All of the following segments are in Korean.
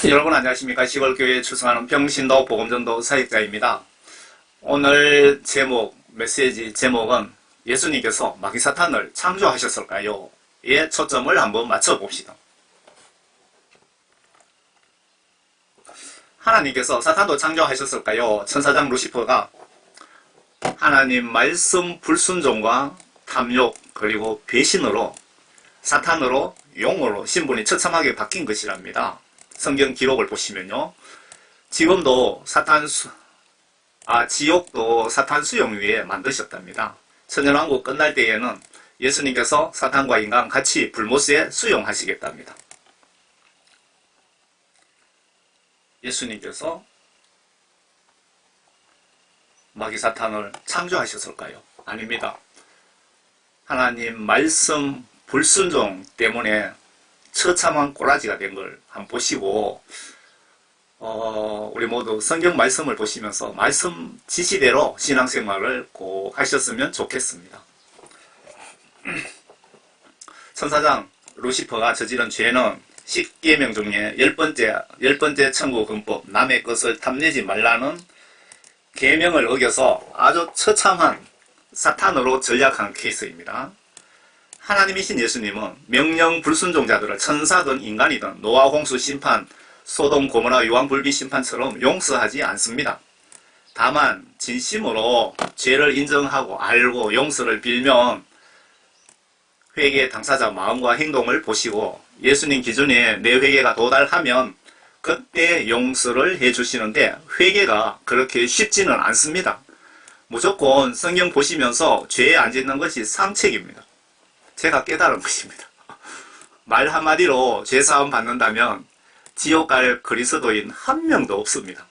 여러분 안녕하십니까. 시골교회에 출석하는 병신도 복음전도 사역자입니다. 오늘 메시지 제목은 예수님께서 마귀사탄을 창조하셨을까요? 에 초점을 한번 맞춰봅시다. 하나님께서 사탄도 창조하셨을까요? 천사장 루시퍼가 하나님 말씀 불순종과 탐욕 그리고 배신으로 사탄으로 용으로 신분이 처참하게 바뀐 것이랍니다. 성경 기록을 보시면요. 지금도 지옥도 사탄 수용 위에 만드셨답니다. 천연왕국 끝날 때에는 예수님께서 사탄과 인간 같이 불못에 수용하시겠답니다. 예수님께서 마귀 사탄을 창조하셨을까요? 아닙니다. 하나님 말씀 불순종 때문에 처참한 꼬라지가 된 걸 한번 보시고 우리 모두 성경 말씀을 보시면서 말씀 지시대로 신앙생활을 꼭 하셨으면 좋겠습니다. 천사장 루시퍼가 저지른 죄는 10계명 중에 10번째 천국헌법 남의 것을 탐내지 말라는 계명을 어겨서 아주 처참한 사탄으로 전략한 케이스입니다. 하나님이신 예수님은 명령 불순종자들을 천사든 인간이든 노아 홍수 심판, 소돔 고모라 유황불비 심판처럼 용서하지 않습니다. 다만 진심으로 죄를 인정하고 알고 용서를 빌면 회개 당사자 마음과 행동을 보시고 예수님 기준에 내 회개가 도달하면 그때 용서를 해주시는데 회개가 그렇게 쉽지는 않습니다. 무조건 성경 보시면서 죄 안 짓는 것이 상책입니다. 제가 깨달은 것입니다. 말 한마디로 죄사함 받는다면 지옥 갈 그리스도인 한 명도 없습니다.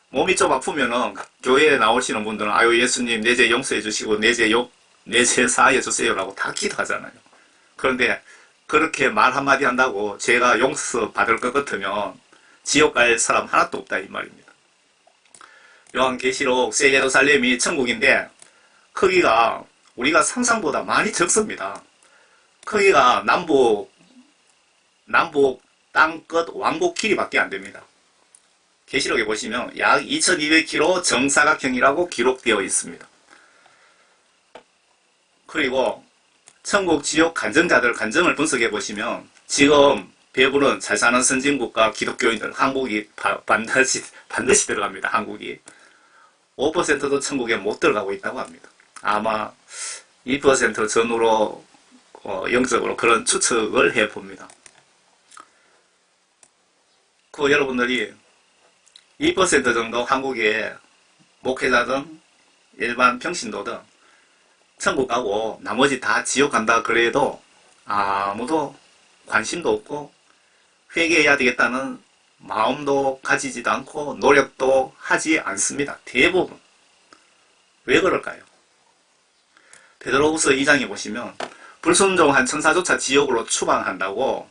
몸이 좀 아프면은 교회에 나오시는 분들은 아유 예수님 내 죄 용서해 주시고 내 죄 사하여 주세요라고 다 기도하잖아요. 그런데 그렇게 말 한마디 한다고 죄가 용서받을 것 같으면 지옥 갈 사람 하나도 없다 이 말입니다. 요한계시록 새 예루살렘이 천국인데 크기가 우리가 상상보다 많이 적습니다. 크기가 남북 땅끝 왕복 길이밖에 안 됩니다. 계시록에 보시면 약 2200km 정사각형이라고 기록되어 있습니다. 그리고 천국 지옥 간증자들 간증을 분석해 보시면 지금 배부른 잘 사는 선진국가 기독교인들 한국이 반드시 들어갑니다. 한국이 5%도 천국에 못 들어가고 있다고 합니다. 아마 2% 전후로 영적으로 그런 추측을 해봅니다. 여러분들이 2% 정도 한국의 목회자든 일반 평신도든 천국 가고 나머지 다 지옥 간다 그래도 아무도 관심도 없고 회개해야 되겠다는 마음도 가지지도 않고 노력도 하지 않습니다. 대부분. 왜 그럴까요? 베드로후서 2장에 보시면 불순종한 천사조차 지옥으로 추방한다고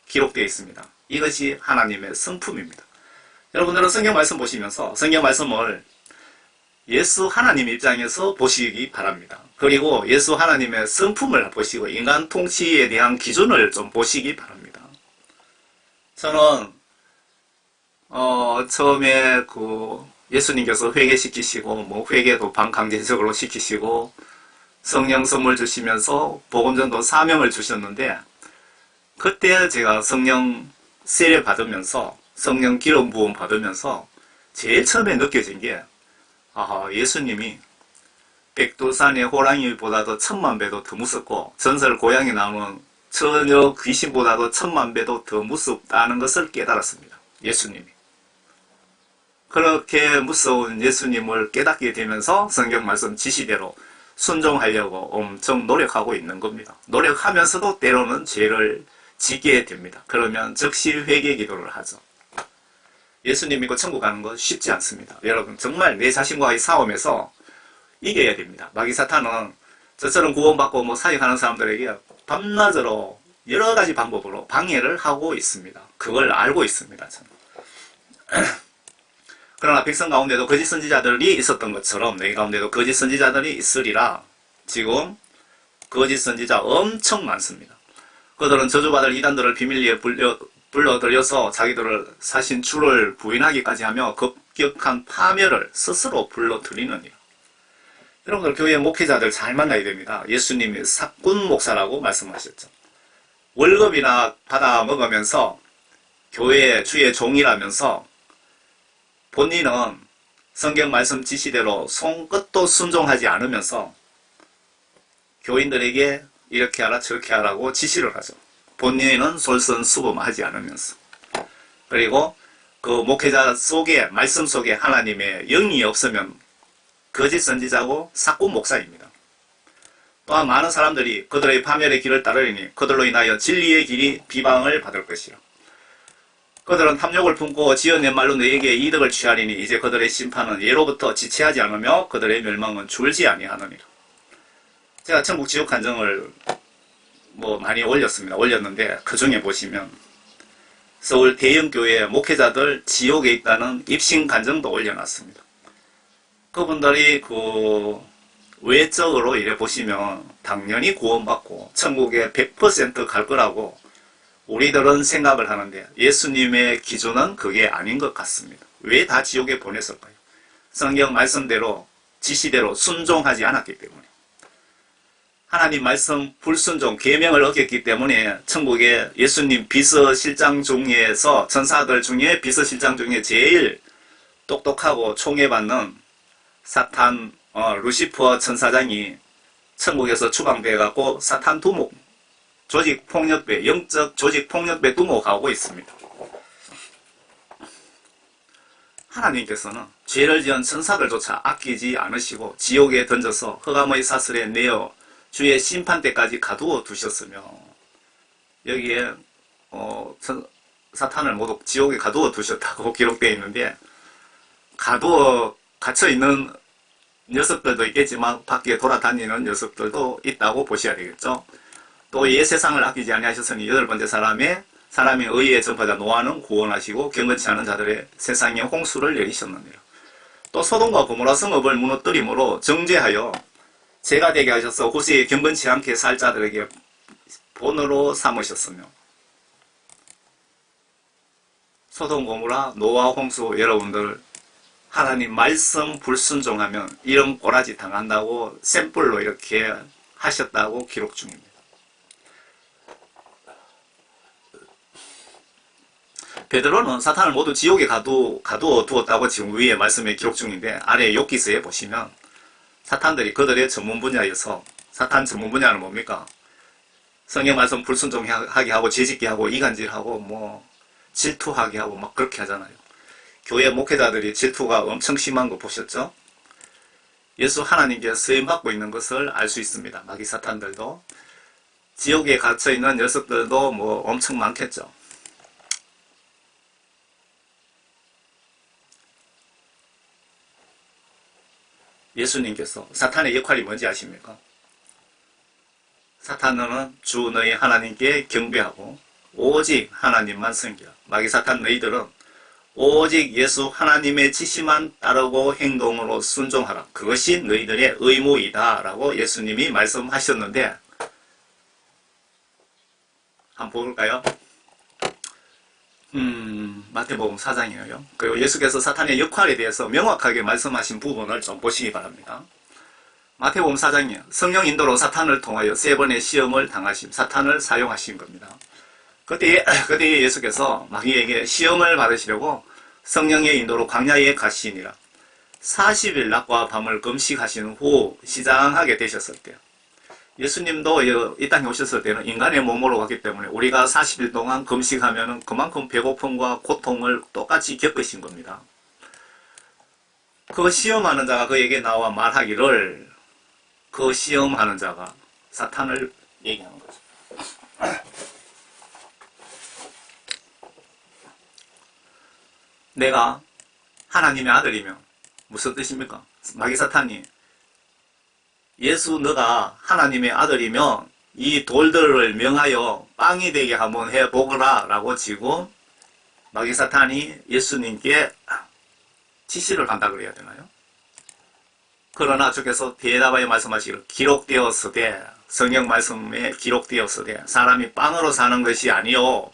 기록되어 있습니다. 이것이 하나님의 성품입니다. 여러분들은 성경 말씀 보시면서 성경 말씀을 예수 하나님 입장에서 보시기 바랍니다. 그리고 예수 하나님의 성품을 보시고 인간 통치에 대한 기준을 좀 보시기 바랍니다. 저는 처음에 예수님께서 회개시키시고 회개도 반강제적으로 시키시고 성령 선물 주시면서 복음전도 사명을 주셨는데 그때 제가 성령 세례 받으면서 성령 기름 부음 받으면서 제일 처음에 느껴진 게 예수님이 백두산의 호랑이보다도 1000만배도 더 무섭고 전설 고향에 나오는 처녀 귀신보다도 1000만배도 더 무섭다는 것을 깨달았습니다. 예수님이. 그렇게 무서운 예수님을 깨닫게 되면서 성경 말씀 지시대로 순종하려고 엄청 노력하고 있는 겁니다. 노력하면서도 때로는 죄를 지게 됩니다. 그러면 즉시 회개 기도를 하죠. 예수님 믿고 천국 가는 건 쉽지 않습니다. 여러분 정말 내 자신과의 싸움에서 이겨야 됩니다. 마귀 사탄은 저처럼 구원받고 사역하는 사람들에게 밤낮으로 여러 가지 방법으로 방해를 하고 있습니다. 그걸 알고 있습니다. 저는. 그러나 백성 가운데도 거짓 선지자들이 있었던 것처럼 너희 가운데도 거짓 선지자들이 있으리라. 지금 거짓 선지자 엄청 많습니다. 그들은 저주받을 이단들을 비밀리에 불러들여서 자기들을 사신 주를 부인하기까지 하며 급격한 파멸을 스스로 불러들이느니라. 여러분들 교회 목회자들 잘 만나야 됩니다. 예수님이 사꾼 목사라고 말씀하셨죠. 월급이나 받아 먹으면서 교회의 주의 종이라면서 본인은 성경 말씀 지시대로 손끝도 순종하지 않으면서 교인들에게 이렇게 하라 저렇게 하라고 지시를 하죠. 본인은 솔선수범하지 않으면서. 그리고 그 목회자 속에 말씀 속에 하나님의 영이 없으면 거짓 선지자고 사꾼 목사입니다. 또한 많은 사람들이 그들의 파멸의 길을 따르리니 그들로 인하여 진리의 길이 비방을 받을 것이라. 그들은 탐욕을 품고 지어낸 말로 너에게 이득을 취하리니 이제 그들의 심판은 예로부터 지체하지 않으며 그들의 멸망은 줄지 아니하느니라. 제가 천국 지옥 간증을 많이 올렸는데 그 중에 보시면 서울 대형교회 목회자들 지옥에 있다는 입신 간증도 올려놨습니다. 그분들이 외적으로 이래 보시면 당연히 구원받고 천국에 100% 갈 거라고 우리들은 생각을 하는데 예수님의 기준은 그게 아닌 것 같습니다. 왜 다 지옥에 보냈을까요? 성경 말씀대로 지시대로 순종하지 않았기 때문에. 하나님 말씀 불순종 계명을 어겼기 때문에 천국에 예수님 비서실장 중에서 천사들 중에 비서실장 중에 제일 똑똑하고 총애받는 사탄 루시퍼 천사장이 천국에서 추방돼갖고 사탄 두목 조직폭력배 영적 조직폭력배 두목하고 있습니다. 하나님께서는 죄를 지은 천사들조차 아끼지 않으시고 지옥에 던져서 흑암의 사슬에 내어 주의 심판 때까지 가두어 두셨으며 여기에 사탄을 모두 지옥에 가두어 두셨다고 기록되어 있는데 가두어 갇혀있는 녀석들도 있겠지만 밖에 돌아다니는 녀석들도 있다고 보셔야 되겠죠. 또 이 세상을 아끼지 아니하셨으니 여덟 번째 사람의 의의 전파자 노아는 구원하시고 경건치 않은 자들의 세상에 홍수를 내리셨느니라. 또 소돔과 고모라 성읍을 무너뜨림으로 정죄하여 죄가 되게 하셔서 후세에 경건치 않게 살 자들에게 본으로 삼으셨으며 소돔 고모라 노아 홍수 여러분들 하나님 말씀 불순종하면 이런 꼬라지 당한다고 샘플로 이렇게 하셨다고 기록 중입니다. 베드로는 사탄을 모두 지옥에 가두어 두었다고 지금 위에 말씀에 기록 중인데 아래 욥기서에 보시면 사탄들이 그들의 전문 분야에서 사탄 전문 분야는 뭡니까? 성경 말씀 불순종하게 하고 죄짓게 하고 이간질하고 질투하게 하고 막 그렇게 하잖아요. 교회 목회자들이 질투가 엄청 심한 거 보셨죠? 예수 하나님께 쓰임받고 있는 것을 알 수 있습니다. 마귀 사탄들도 지옥에 갇혀있는 녀석들도 엄청 많겠죠. 예수님께서 사탄의 역할이 뭔지 아십니까? 사탄은 주 너희 하나님께 경배하고 오직 하나님만 섬기라. 마귀 사탄 너희들은 오직 예수 하나님의 지시만 따르고 행동으로 순종하라. 그것이 너희들의 의무이다 라고 예수님이 말씀하셨는데 한번 볼까요? 마태복음 4장이에요. 그리고 예수께서 사탄의 역할에 대해서 명확하게 말씀하신 부분을 좀 보시기 바랍니다. 마태복음 4장이요. 성령 인도로 사탄을 통하여 3번의 시험을 당하심, 사탄을 사용하신 겁니다. 그때 예수께서 마귀에게 시험을 받으시려고 성령의 인도로 광야에 가시니라. 40일 낮과 밤을 금식하신 후 시장하게 되셨을 때 예수님도 이 땅에 오셨을 때는 인간의 몸으로 왔기 때문에 우리가 40일 동안 금식하면 그만큼 배고픔과 고통을 똑같이 겪으신 겁니다. 그 시험하는 자가 그에게 나와 말하기를 그 시험하는 자가 사탄을 얘기하는 거죠. 내가 하나님의 아들이면 무슨 뜻입니까? 마귀 사탄이 예수 너가 하나님의 아들이면 이 돌들을 명하여 빵이 되게 한번 해보거라 라고 지금 마귀 사탄이 예수님께 지시를 한다 그래야 되나요? 그러나 주께서 대답하여 말씀하시기를 기록되었으되 성경 말씀에 기록되었으되 사람이 빵으로 사는 것이 아니요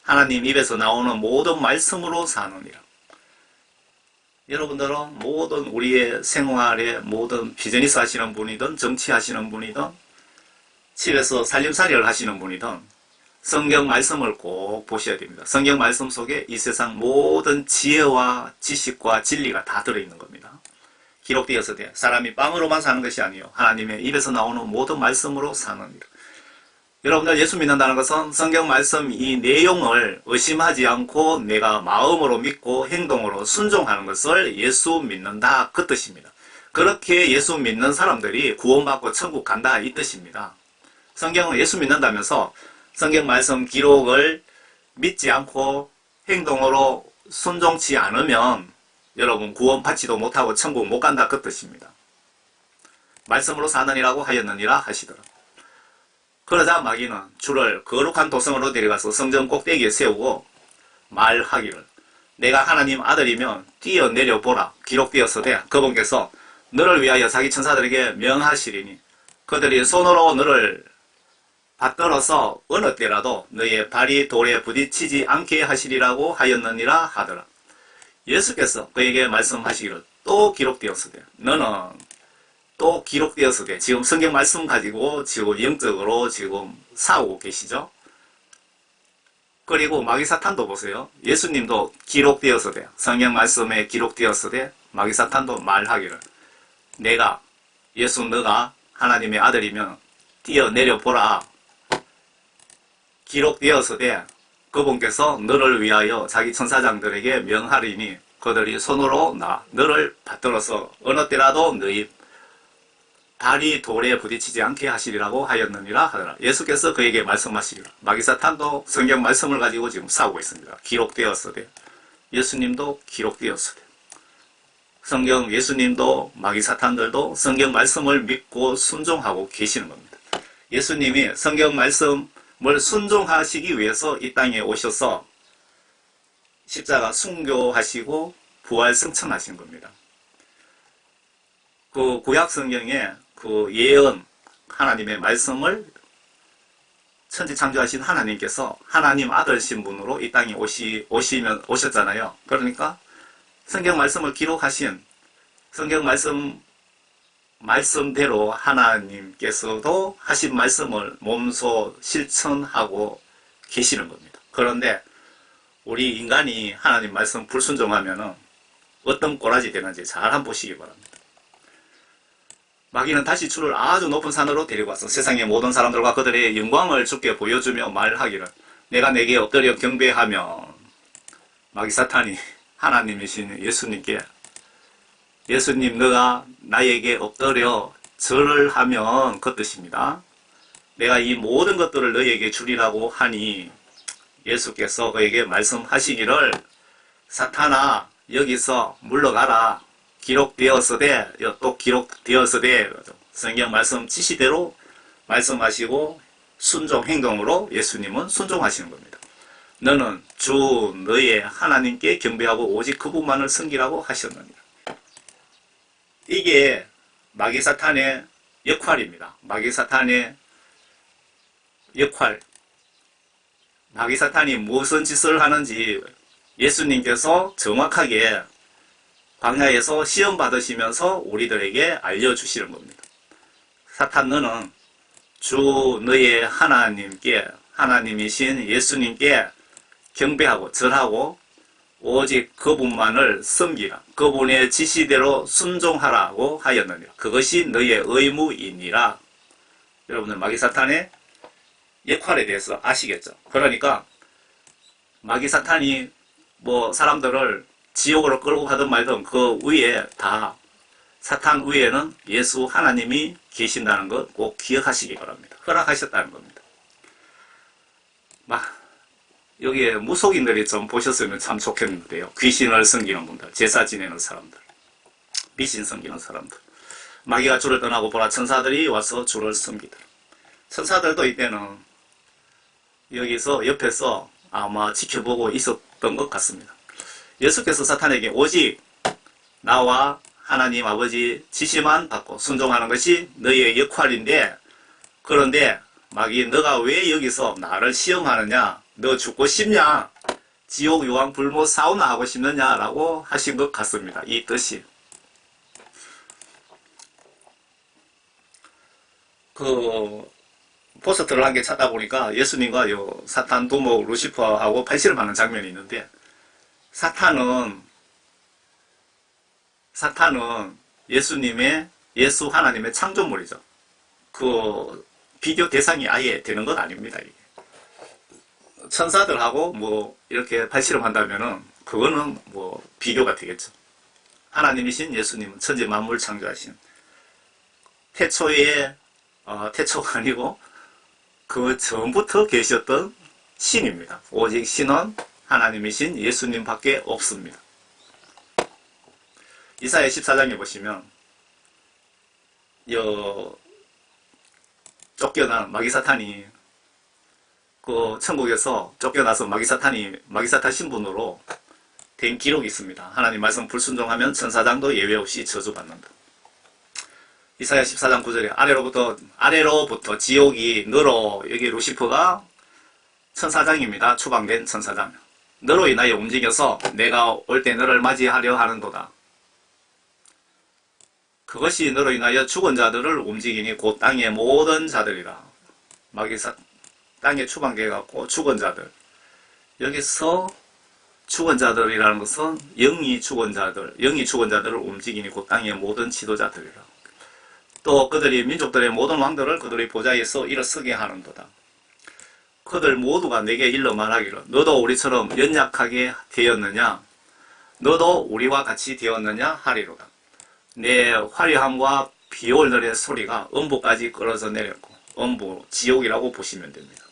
하나님 입에서 나오는 모든 말씀으로 사느니라. 여러분들은 모든 우리의 생활에 모든 비즈니스 하시는 분이든 정치하시는 분이든 집에서 살림살이를 하시는 분이든 성경 말씀을 꼭 보셔야 됩니다. 성경 말씀 속에 이 세상 모든 지혜와 지식과 진리가 다 들어있는 겁니다. 기록되어서 돼. 사람이 빵으로만 사는 것이 아니요 하나님의 입에서 나오는 모든 말씀으로 사느니라. 여러분들 예수 믿는다는 것은 성경 말씀 이 내용을 의심하지 않고 내가 마음으로 믿고 행동으로 순종하는 것을 예수 믿는다 그 뜻입니다. 그렇게 예수 믿는 사람들이 구원받고 천국 간다 이 뜻입니다. 성경은 예수 믿는다면서 성경 말씀 기록을 믿지 않고 행동으로 순종치 않으면 여러분 구원받지도 못하고 천국 못 간다 그 뜻입니다. 말씀으로 사느니라고 하였느니라 하시더라. 그러자 마귀는 주를 거룩한 도성으로 데려가서 성전 꼭대기에 세우고 말하기를 내가 하나님 아들이면 뛰어내려 보라 기록되었으되 그분께서 너를 위하여 자기 천사들에게 명하시리니 그들이 손으로 너를 받들어서 어느 때라도 너의 발이 돌에 부딪히지 않게 하시리라고 하였느니라 하더라. 예수께서 그에게 말씀하시기를 또 기록되었으되 너는 또 기록되었으되 지금 성경 말씀 가지고 지금 영적으로 지금 싸우고 계시죠. 그리고 마귀사탄도 보세요. 예수님도 기록되었으되 성경 말씀에 기록되었으되 마귀사탄도 말하기를 내가 예수 너가 하나님의 아들이면 뛰어내려 보라 기록되었으되 그분께서 너를 위하여 자기 천사장들에게 명하리니 그들이 손으로 너를 받들어서 어느 때라도 너희 발이 돌에 부딪히지 않게 하시리라고 하였느니라 하더라. 예수께서 그에게 말씀하시기를 마귀사탄도 성경 말씀을 가지고 지금 싸우고 있습니다. 기록되었으되 예수님도 기록되었으되 성경 예수님도 마귀사탄들도 성경 말씀을 믿고 순종하고 계시는 겁니다. 예수님이 성경 말씀을 순종하시기 위해서 이 땅에 오셔서 십자가 순교하시고 부활 승천하신 겁니다. 그 구약 성경에 그 예언 하나님의 말씀을 천지창조하신 하나님께서 하나님 아들신 분으로 이 땅에 오셨잖아요. 그러니까 성경 말씀을 기록하신 성경 말씀대로 하나님께서도 하신 말씀을 몸소 실천하고 계시는 겁니다. 그런데 우리 인간이 하나님 말씀 불순종하면은 어떤 꼬라지 되는지 잘 한번 보시기 바랍니다. 마귀는 다시 주를 아주 높은 산으로 데리고 와서 세상의 모든 사람들과 그들의 영광을 주께 보여주며 말하기를 내가 내게 엎드려 경배하면 마귀 사탄이 하나님이신 예수님께 예수님 너가 나에게 엎드려 절을 하면 그 뜻입니다. 내가 이 모든 것들을 너에게 주리라고 하니 예수께서 그에게 말씀하시기를 사탄아 여기서 물러가라. 기록되었으되 또 기록되었으되 성경 말씀 지시대로 말씀하시고 순종 행동으로 예수님은 순종하시는 겁니다. 너는 주 너의 하나님께 경배하고 오직 그분만을 섬기라고 하셨느니라. 이게 마귀 사탄의 역할입니다. 마귀 사탄의 역할. 마귀 사탄이 무슨 짓을 하는지 예수님께서 정확하게 광야에서 시험 받으시면서 우리들에게 알려주시는 겁니다. 사탄 너는 주 너의 하나님께 하나님이신 예수님께 경배하고 절하고 오직 그분만을 섬기라. 그분의 지시대로 순종하라고 하였느니라. 그것이 너의 의무이니라. 여러분들 마귀 사탄의 역할에 대해서 아시겠죠? 그러니까 마귀 사탄이 뭐 사람들을 지옥으로 끌고 가든 말든 그 위에 다 사탄 위에는 예수 하나님이 계신다는 것 꼭 기억하시기 바랍니다. 허락하셨다는 겁니다. 여기에 무속인들이 좀 보셨으면 참 좋겠는데요. 귀신을 섬기는 분들, 제사 지내는 사람들, 미신 섬기는 사람들. 마귀가 주를 떠나고 보라 천사들이 와서 주를 섬기더라. 천사들도 이때는 여기서 옆에서 아마 지켜보고 있었던 것 같습니다. 예수께서 사탄에게 오직 나와 하나님 아버지 지시만 받고 순종하는 것이 너의 역할인데 그런데 마귀 너가 왜 여기서 나를 시험하느냐 너 죽고 싶냐? 지옥 유황 불모 사우나 하고 싶느냐라고 하신 것 같습니다. 이 뜻이. 그 포스터를 한 개 찾다 보니까 예수님과 요 사탄 두목 루시퍼하고 팔씨름하는 장면이 있는데, 사탄은 예수 하나님의 창조물이죠. 그 비교 대상이 아예 되는 건 아닙니다. 이게. 천사들하고 뭐 이렇게 팔씨름 한다면은 그거는 뭐 비교가 되겠죠. 하나님이신 예수님은 천지 만물 창조하신 태초가 아니고 그 전부터 계셨던 신입니다. 오직 신은 하나님이신 예수님밖에 없습니다. 이사야 14장에 보시면 쫓겨난 마귀사탄이 그 천국에서 쫓겨나서 마귀사탄 신분으로 된 기록이 있습니다. 하나님 말씀 불순종하면 천사장도 예외 없이 저주받는다. 이사야 14장 9절에 아래로부터 지옥이 너로, 여기 루시퍼가 천사장입니다. 추방된 천사장. 너로 인하여 움직여서 내가 올 때 너를 맞이하려 하는도다. 그것이 너로 인하여 죽은 자들을 움직이니 곧 땅의 모든 자들이라. 땅에 추방되어 갖고 죽은 자들. 여기서 죽은 자들이라는 것은 영이 죽은 자들을 움직이니 곧 땅의 모든 지도자들이라. 또 그들이 민족들의 모든 왕들을 그들의 보좌에서 일어서게 하는도다. 그들 모두가 내게 일러 말하기를 너도 우리처럼 연약하게 되었느냐? 너도 우리와 같이 되었느냐? 하리로다. 내 화려함과 비올들의 소리가 음부까지 끌어져 내렸고, 음부, 지옥이라고 보시면 됩니다.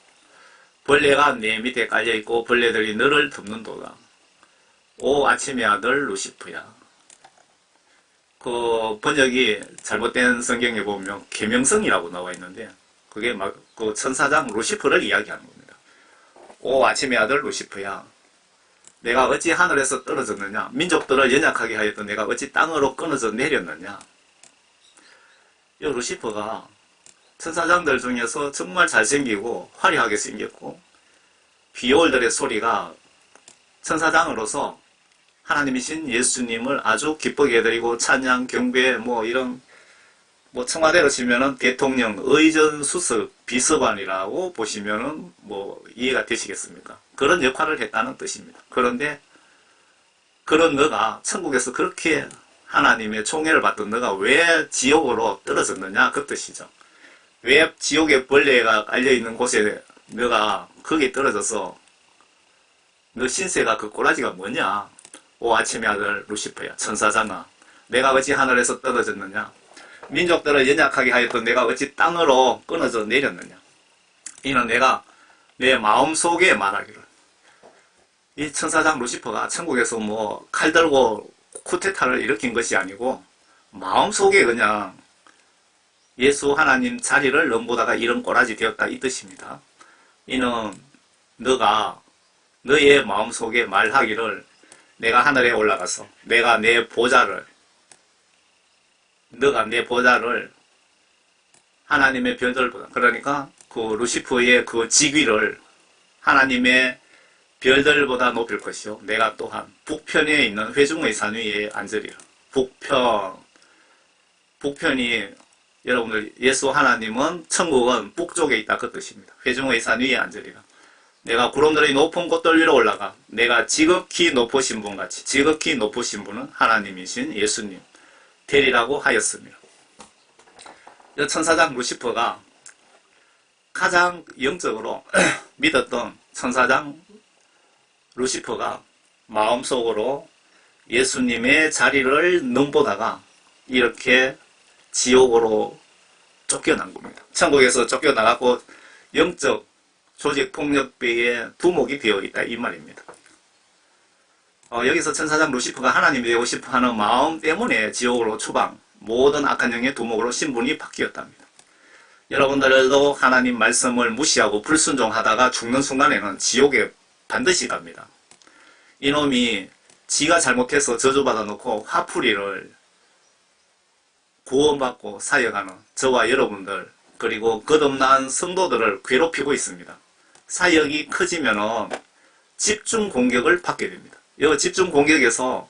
벌레가 내 밑에 깔려있고 벌레들이 너를 덮는도다. 오 아침의 아들 루시프야. 그 번역이 잘못된 성경에 보면 계명성이라고 나와 있는데, 그게 막 그 천사장 루시프를 이야기하는 겁니다. 오 아침의 아들 루시프야. 내가 어찌 하늘에서 떨어졌느냐? 민족들을 연약하게 하였던 내가 어찌 땅으로 끊어져 내렸느냐? 이 루시퍼가 천사장들 중에서 정말 잘생기고 화려하게 생겼고, 비올들의 소리가 천사장으로서 하나님이신 예수님을 아주 기쁘게 해드리고 찬양, 경배, 이런 청와대로 치면은 대통령, 의전수석, 비서관이라고 보시면은 이해가 되시겠습니까? 그런 역할을 했다는 뜻입니다. 그런데 그런 너가 천국에서 그렇게 하나님의 총애를 받던 너가 왜 지옥으로 떨어졌느냐? 그 뜻이죠. 왜 지옥에 벌레가 깔려있는 곳에 너가 거기 떨어져서 너 신세가 그 꼬라지가 뭐냐? 오 아침의 아들 루시퍼야, 천사장아, 내가 어찌 하늘에서 떨어졌느냐? 민족들을 연약하게 하였던 내가 어찌 땅으로 끊어져 내렸느냐? 이는 내가 내 마음속에 말하기를, 이 천사장 루시퍼가 천국에서 칼 들고 쿠데타를 일으킨 것이 아니고 마음속에 그냥 예수 하나님 자리를 넘보다가 이런 꼬라지 되었다, 이 뜻입니다. 이는 너가 너의 마음속에 말하기를, 내가 하늘에 올라가서 너가 내 보좌를 하나님의 별들보다, 그러니까 그 루시퍼의 그 직위를 하나님의 별들보다 높일 것이요, 내가 또한 북편에 있는 회중의 산 위에 앉으리라. 북편이 여러분들, 예수 하나님은 천국은 북쪽에 있다, 그 뜻입니다. 회중의 산 위에 앉으리라. 내가 구름들의 높은 곳들 위로 올라가 내가 지극히 높으신 분같이, 지극히 높으신 분은 하나님이신 예수님 되리라고 하였습니다. 이 천사장 루시퍼가 가장 영적으로 믿었던 천사장 루시퍼가 마음속으로 예수님의 자리를 넘보다가 이렇게 지옥으로 쫓겨난 겁니다. 천국에서 쫓겨나갖고 영적 조직폭력배의 두목이 되어 있다, 이 말입니다. 여기서 천사장 루시퍼가 하나님이 되고 싶어하는 마음 때문에 지옥으로 추방, 모든 악한 영의 두목으로 신분이 바뀌었답니다. 여러분들도 하나님 말씀을 무시하고 불순종하다가 죽는 순간에는 지옥에 반드시 갑니다. 이놈이 지가 잘못해서 저주받아 놓고 화풀이를 구원받고 사역하는 저와 여러분들, 그리고 거듭난 성도들을 괴롭히고 있습니다. 사역이 커지면은 집중 공격을 받게 됩니다. 이 집중 공격에서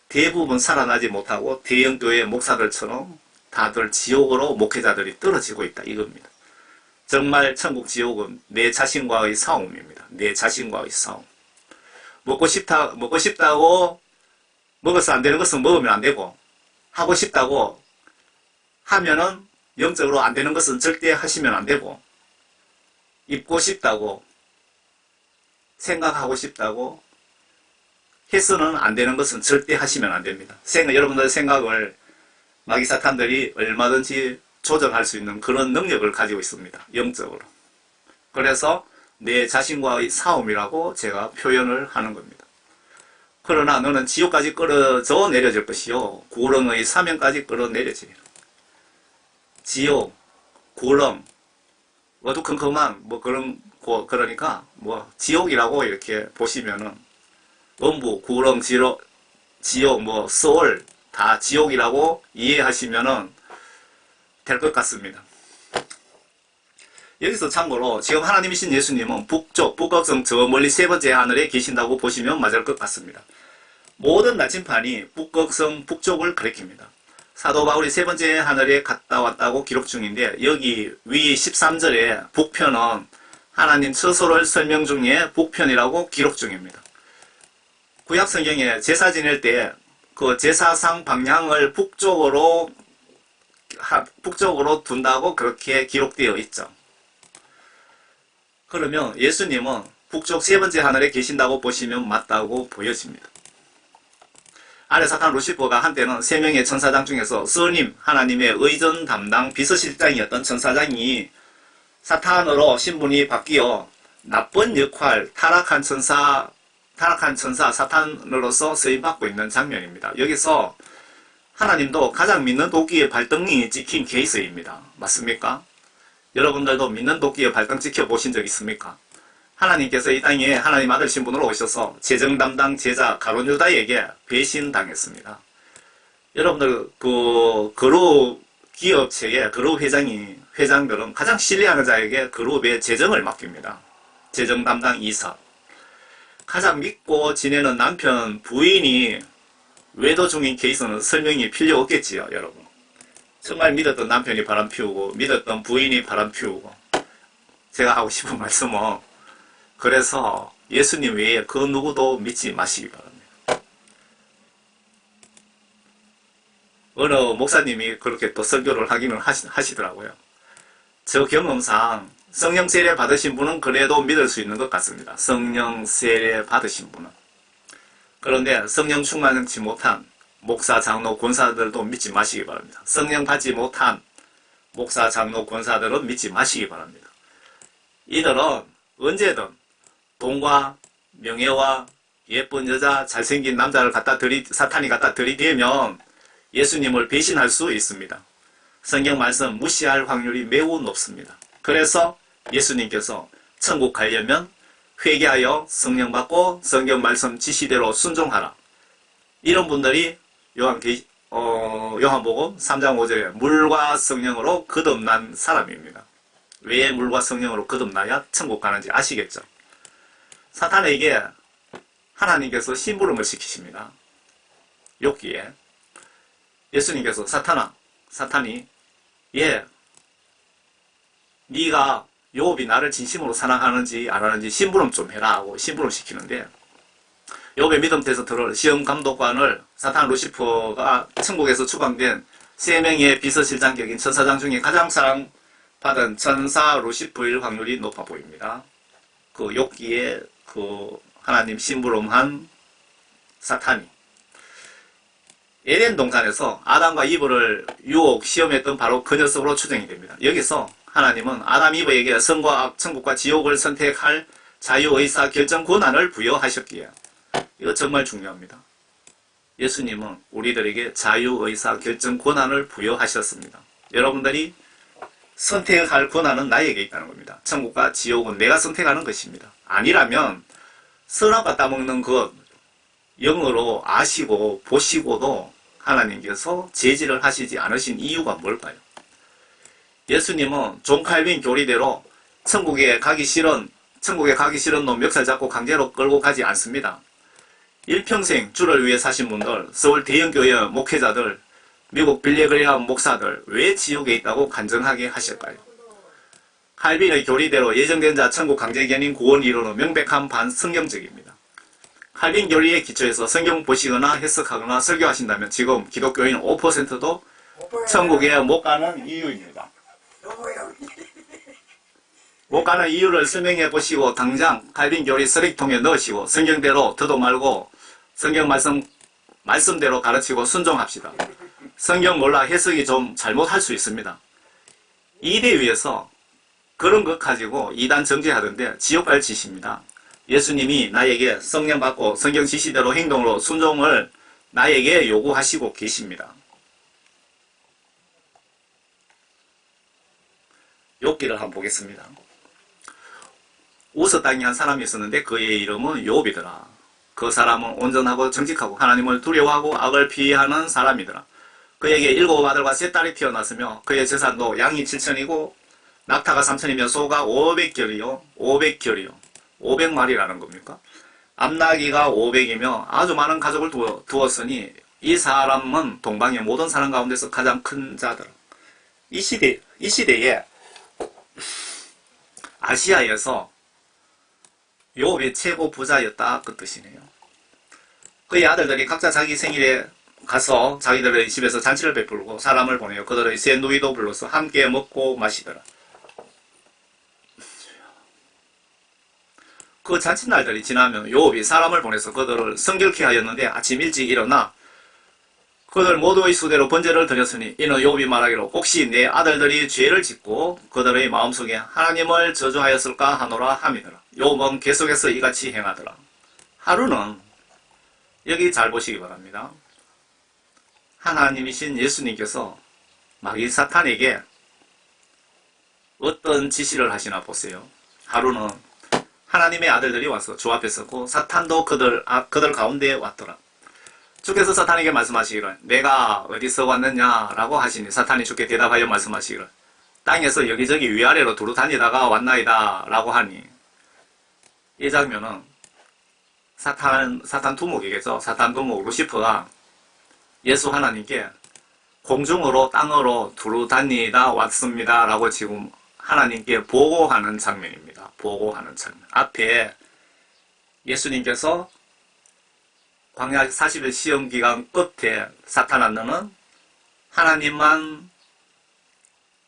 대부분 살아나지 못하고 대형교회 목사들처럼 다들 지옥으로 목회자들이 떨어지고 있다 이겁니다. 정말 천국 지옥은 내 자신과의 싸움입니다. 내 자신과의 싸움. 먹고 싶다고 먹어서 안 되는 것은 먹으면 안 되고, 하고 싶다고 하면은 영적으로 안 되는 것은 절대 하시면 안 되고, 입고 싶다고 생각하고 싶다고 해서는 안 되는 것은 절대 하시면 안 됩니다. 여러분들의 생각을 마귀 사탄들이 얼마든지 조정할 수 있는 그런 능력을 가지고 있습니다. 영적으로. 그래서 내 자신과의 싸움이라고 제가 표현을 하는 겁니다. 그러나 너는 지옥까지 끌어져 내려질 것이요 구렁의 사면까지 끌어내려지리라. 지옥, 구렁, 어두컴컴한 그러니까 지옥이라고 이렇게 보시면은 음부, 구렁, 지옥, 소울 다 지옥이라고 이해하시면은 될 것 같습니다. 여기서 참고로 지금 하나님이신 예수님은 북극성 저 멀리 세 번째 하늘에 계신다고 보시면 맞을 것 같습니다. 모든 나침판이 북극성 북쪽을 가리킵니다. 사도 바울이 세 번째 하늘에 갔다 왔다고 기록 중인데 여기 위 13절에 북편은 하나님 처소를 설명 중에 북편이라고 기록 중입니다. 구약 성경에 제사 지낼 때 그 제사상 방향을 북쪽으로 둔다고 그렇게 기록되어 있죠. 그러면 예수님은 북쪽 세 번째 하늘에 계신다고 보시면 맞다고 보여집니다. 아래 사탄 루시퍼가 한때는 세 명의 천사장 중에서 스님, 하나님의 의전 담당 비서실장이었던 천사장이 사탄으로 신분이 바뀌어 나쁜 역할, 타락한 천사 사탄으로서 쓰임받고 있는 장면입니다. 여기서 하나님도 가장 믿는 도끼의 발등이 찍힌 케이스입니다. 맞습니까? 여러분들도 믿는 도끼의 발등 찍혀보신 적 있습니까? 하나님께서 이 땅에 하나님 아들 신분으로 오셔서 재정 담당 제자 가룟 유다에게 배신당했습니다. 여러분들 그룹 기업체의 그룹 회장들은 가장 신뢰하는 자에게 그룹의 재정을 맡깁니다. 재정 담당 이사. 가장 믿고 지내는 남편 부인이 외도 중인 케이스는 설명이 필요 없겠지요, 여러분. 정말 믿었던 남편이 바람 피우고 믿었던 부인이 바람 피우고. 제가 하고 싶은 말씀은 그래서 예수님 외에 그 누구도 믿지 마시기 바랍니다. 어느 목사님이 그렇게 또 설교를 하기는 하시더라고요. 저 경험상 성령 세례 받으신 분은 그래도 믿을 수 있는 것 같습니다. 성령 세례 받으신 분은. 그런데 성령 충만치 못한 목사, 장로, 권사들도 믿지 마시기 바랍니다. 성령 받지 못한 목사, 장로, 권사들은 믿지 마시기 바랍니다. 이들은 언제든 돈과 명예와 예쁜 여자, 잘생긴 남자를 사탄이 갖다 들이대면 예수님을 배신할 수 있습니다. 성경 말씀 무시할 확률이 매우 높습니다. 그래서 예수님께서 천국 가려면 회개하여 성령 받고 성경 말씀 지시대로 순종하라. 이런 분들이 요한복음 3장 5절에 물과 성령으로 거듭난 사람입니다. 왜 물과 성령으로 거듭나야 천국 가는지 아시겠죠? 사탄에게 하나님께서 심부름을 시키십니다. 욥기에 예수님께서 사탄이 네가 욥이 나를 진심으로 사랑하는지 안 하는지 심부름 좀 해라 하고 심부름 시키는데 욥의 믿음에서 들을 시험 감독관을 사탄 루시퍼가 천국에서 추방된 세 명의 비서실장격인 천사장 중에 가장 사랑받은 천사 루시퍼일 확률이 높아 보입니다. 그 욥기에 하나님 심부름한 사탄이 에덴 동산에서 아담과 이브를 시험했던 바로 그 녀석으로 추정이 됩니다. 여기서 하나님은 아담 이브에게 선과 악, 천국과 지옥을 선택할 자유의사 결정 권한을 부여하셨기에 이거 정말 중요합니다. 예수님은 우리들에게 자유의사 결정 권한을 부여하셨습니다. 여러분들이 선택할 권한은 나에게 있다는 겁니다. 천국과 지옥은 내가 선택하는 것입니다. 아니라면 선악과 따먹는 것 영어로 아시고 보시고도 하나님께서 제지를 하시지 않으신 이유가 뭘까요? 예수님은 존 칼빈 교리대로 천국에 가기 싫은 천국에 가기 싫은 놈 멱살 잡고 강제로 끌고 가지 않습니다. 일평생 주를 위해 사신 분들, 서울 대형교회 목회자들, 미국 빌리그레이엄 목사들 왜 지옥에 있다고 간증하게 하실까요? 칼빈의 교리대로 예정된 자 천국 강제견인 구원 이론은 명백한 반성경적입니다. 칼빈 교리에 기초해서 성경 보시거나 해석하거나 설교하신다면 지금 기독교인 5%도 천국에 못 가는 이유입니다. 못 가는 이유를 설명해 보시고 당장 칼빈 교리 쓰레기통에 넣으시고 성경대로 더도 말고 성경 말씀대로 가르치고 순종합시다. 성경 몰라 해석이 좀 잘못할 수 있습니다. 이대 위에서 그런 것 가지고 이단 정죄하던데 지옥 갈 짓입니다. 예수님이 나에게 성령 받고 성경 지시대로 행동으로 순종을 나에게 요구하시고 계십니다. 욥기를 한번 보겠습니다. 우스 땅에 한 사람이 있었는데 그의 이름은 욥이더라. 그 사람은 온전하고 정직하고 하나님을 두려워하고 악을 피하는 사람이더라. 그에게 7 아들과 3 딸이 태어났으며 그의 재산도 양이 7천이고 낙타가 3천이며 소가 500결이요. 500마리라는 겁니까? 암나기가 500이며 아주 많은 가족을 두었으니 이 사람은 동방의 모든 사람 가운데서 가장 큰 자더라. 이 시대에 아시아에서 욥이 최고 부자였다 그 뜻이네요. 그의 아들들이 각자 자기 생일에 가서 자기들의 집에서 잔치를 베풀고 사람을 보내어 그들의 새 누이도 불러서 함께 먹고 마시더라. 그 잔칫날들이 지나면 욥이 사람을 보내서 그들을 성결케 하였는데 아침 일찍 일어나 그들 모두의 수대로 번제를 드렸으니 이는 욥이 말하기로 혹시 내 아들들이 죄를 짓고 그들의 마음속에 하나님을 저주하였을까 하노라 함이더라. 욥은 계속해서 이같이 행하더라. 하루는 여기 잘 보시기 바랍니다. 하나님이신 예수님께서 마귀 사탄에게 어떤 지시를 하시나 보세요. 하루는 하나님의 아들들이 와서 주 앞에 섰고 사탄도 그들 가운데에 왔더라. 주께서 사탄에게 말씀하시기를 내가 어디서 왔느냐 라고 하시니 사탄이 주께 대답하여 말씀하시기를 땅에서 여기저기 위아래로 두루 다니다가 왔나이다 라고 하니 이 장면은 사탄 두목이겠죠. 사탄 두목 루시퍼가 예수 하나님께 공중으로 땅으로 두루 다니다 왔습니다 라고 지금 하나님께 보고하는 장면입니다. 보고하는 장면. 앞에 예수님께서 광야 40일 시험 기간 끝에 사탄아 너는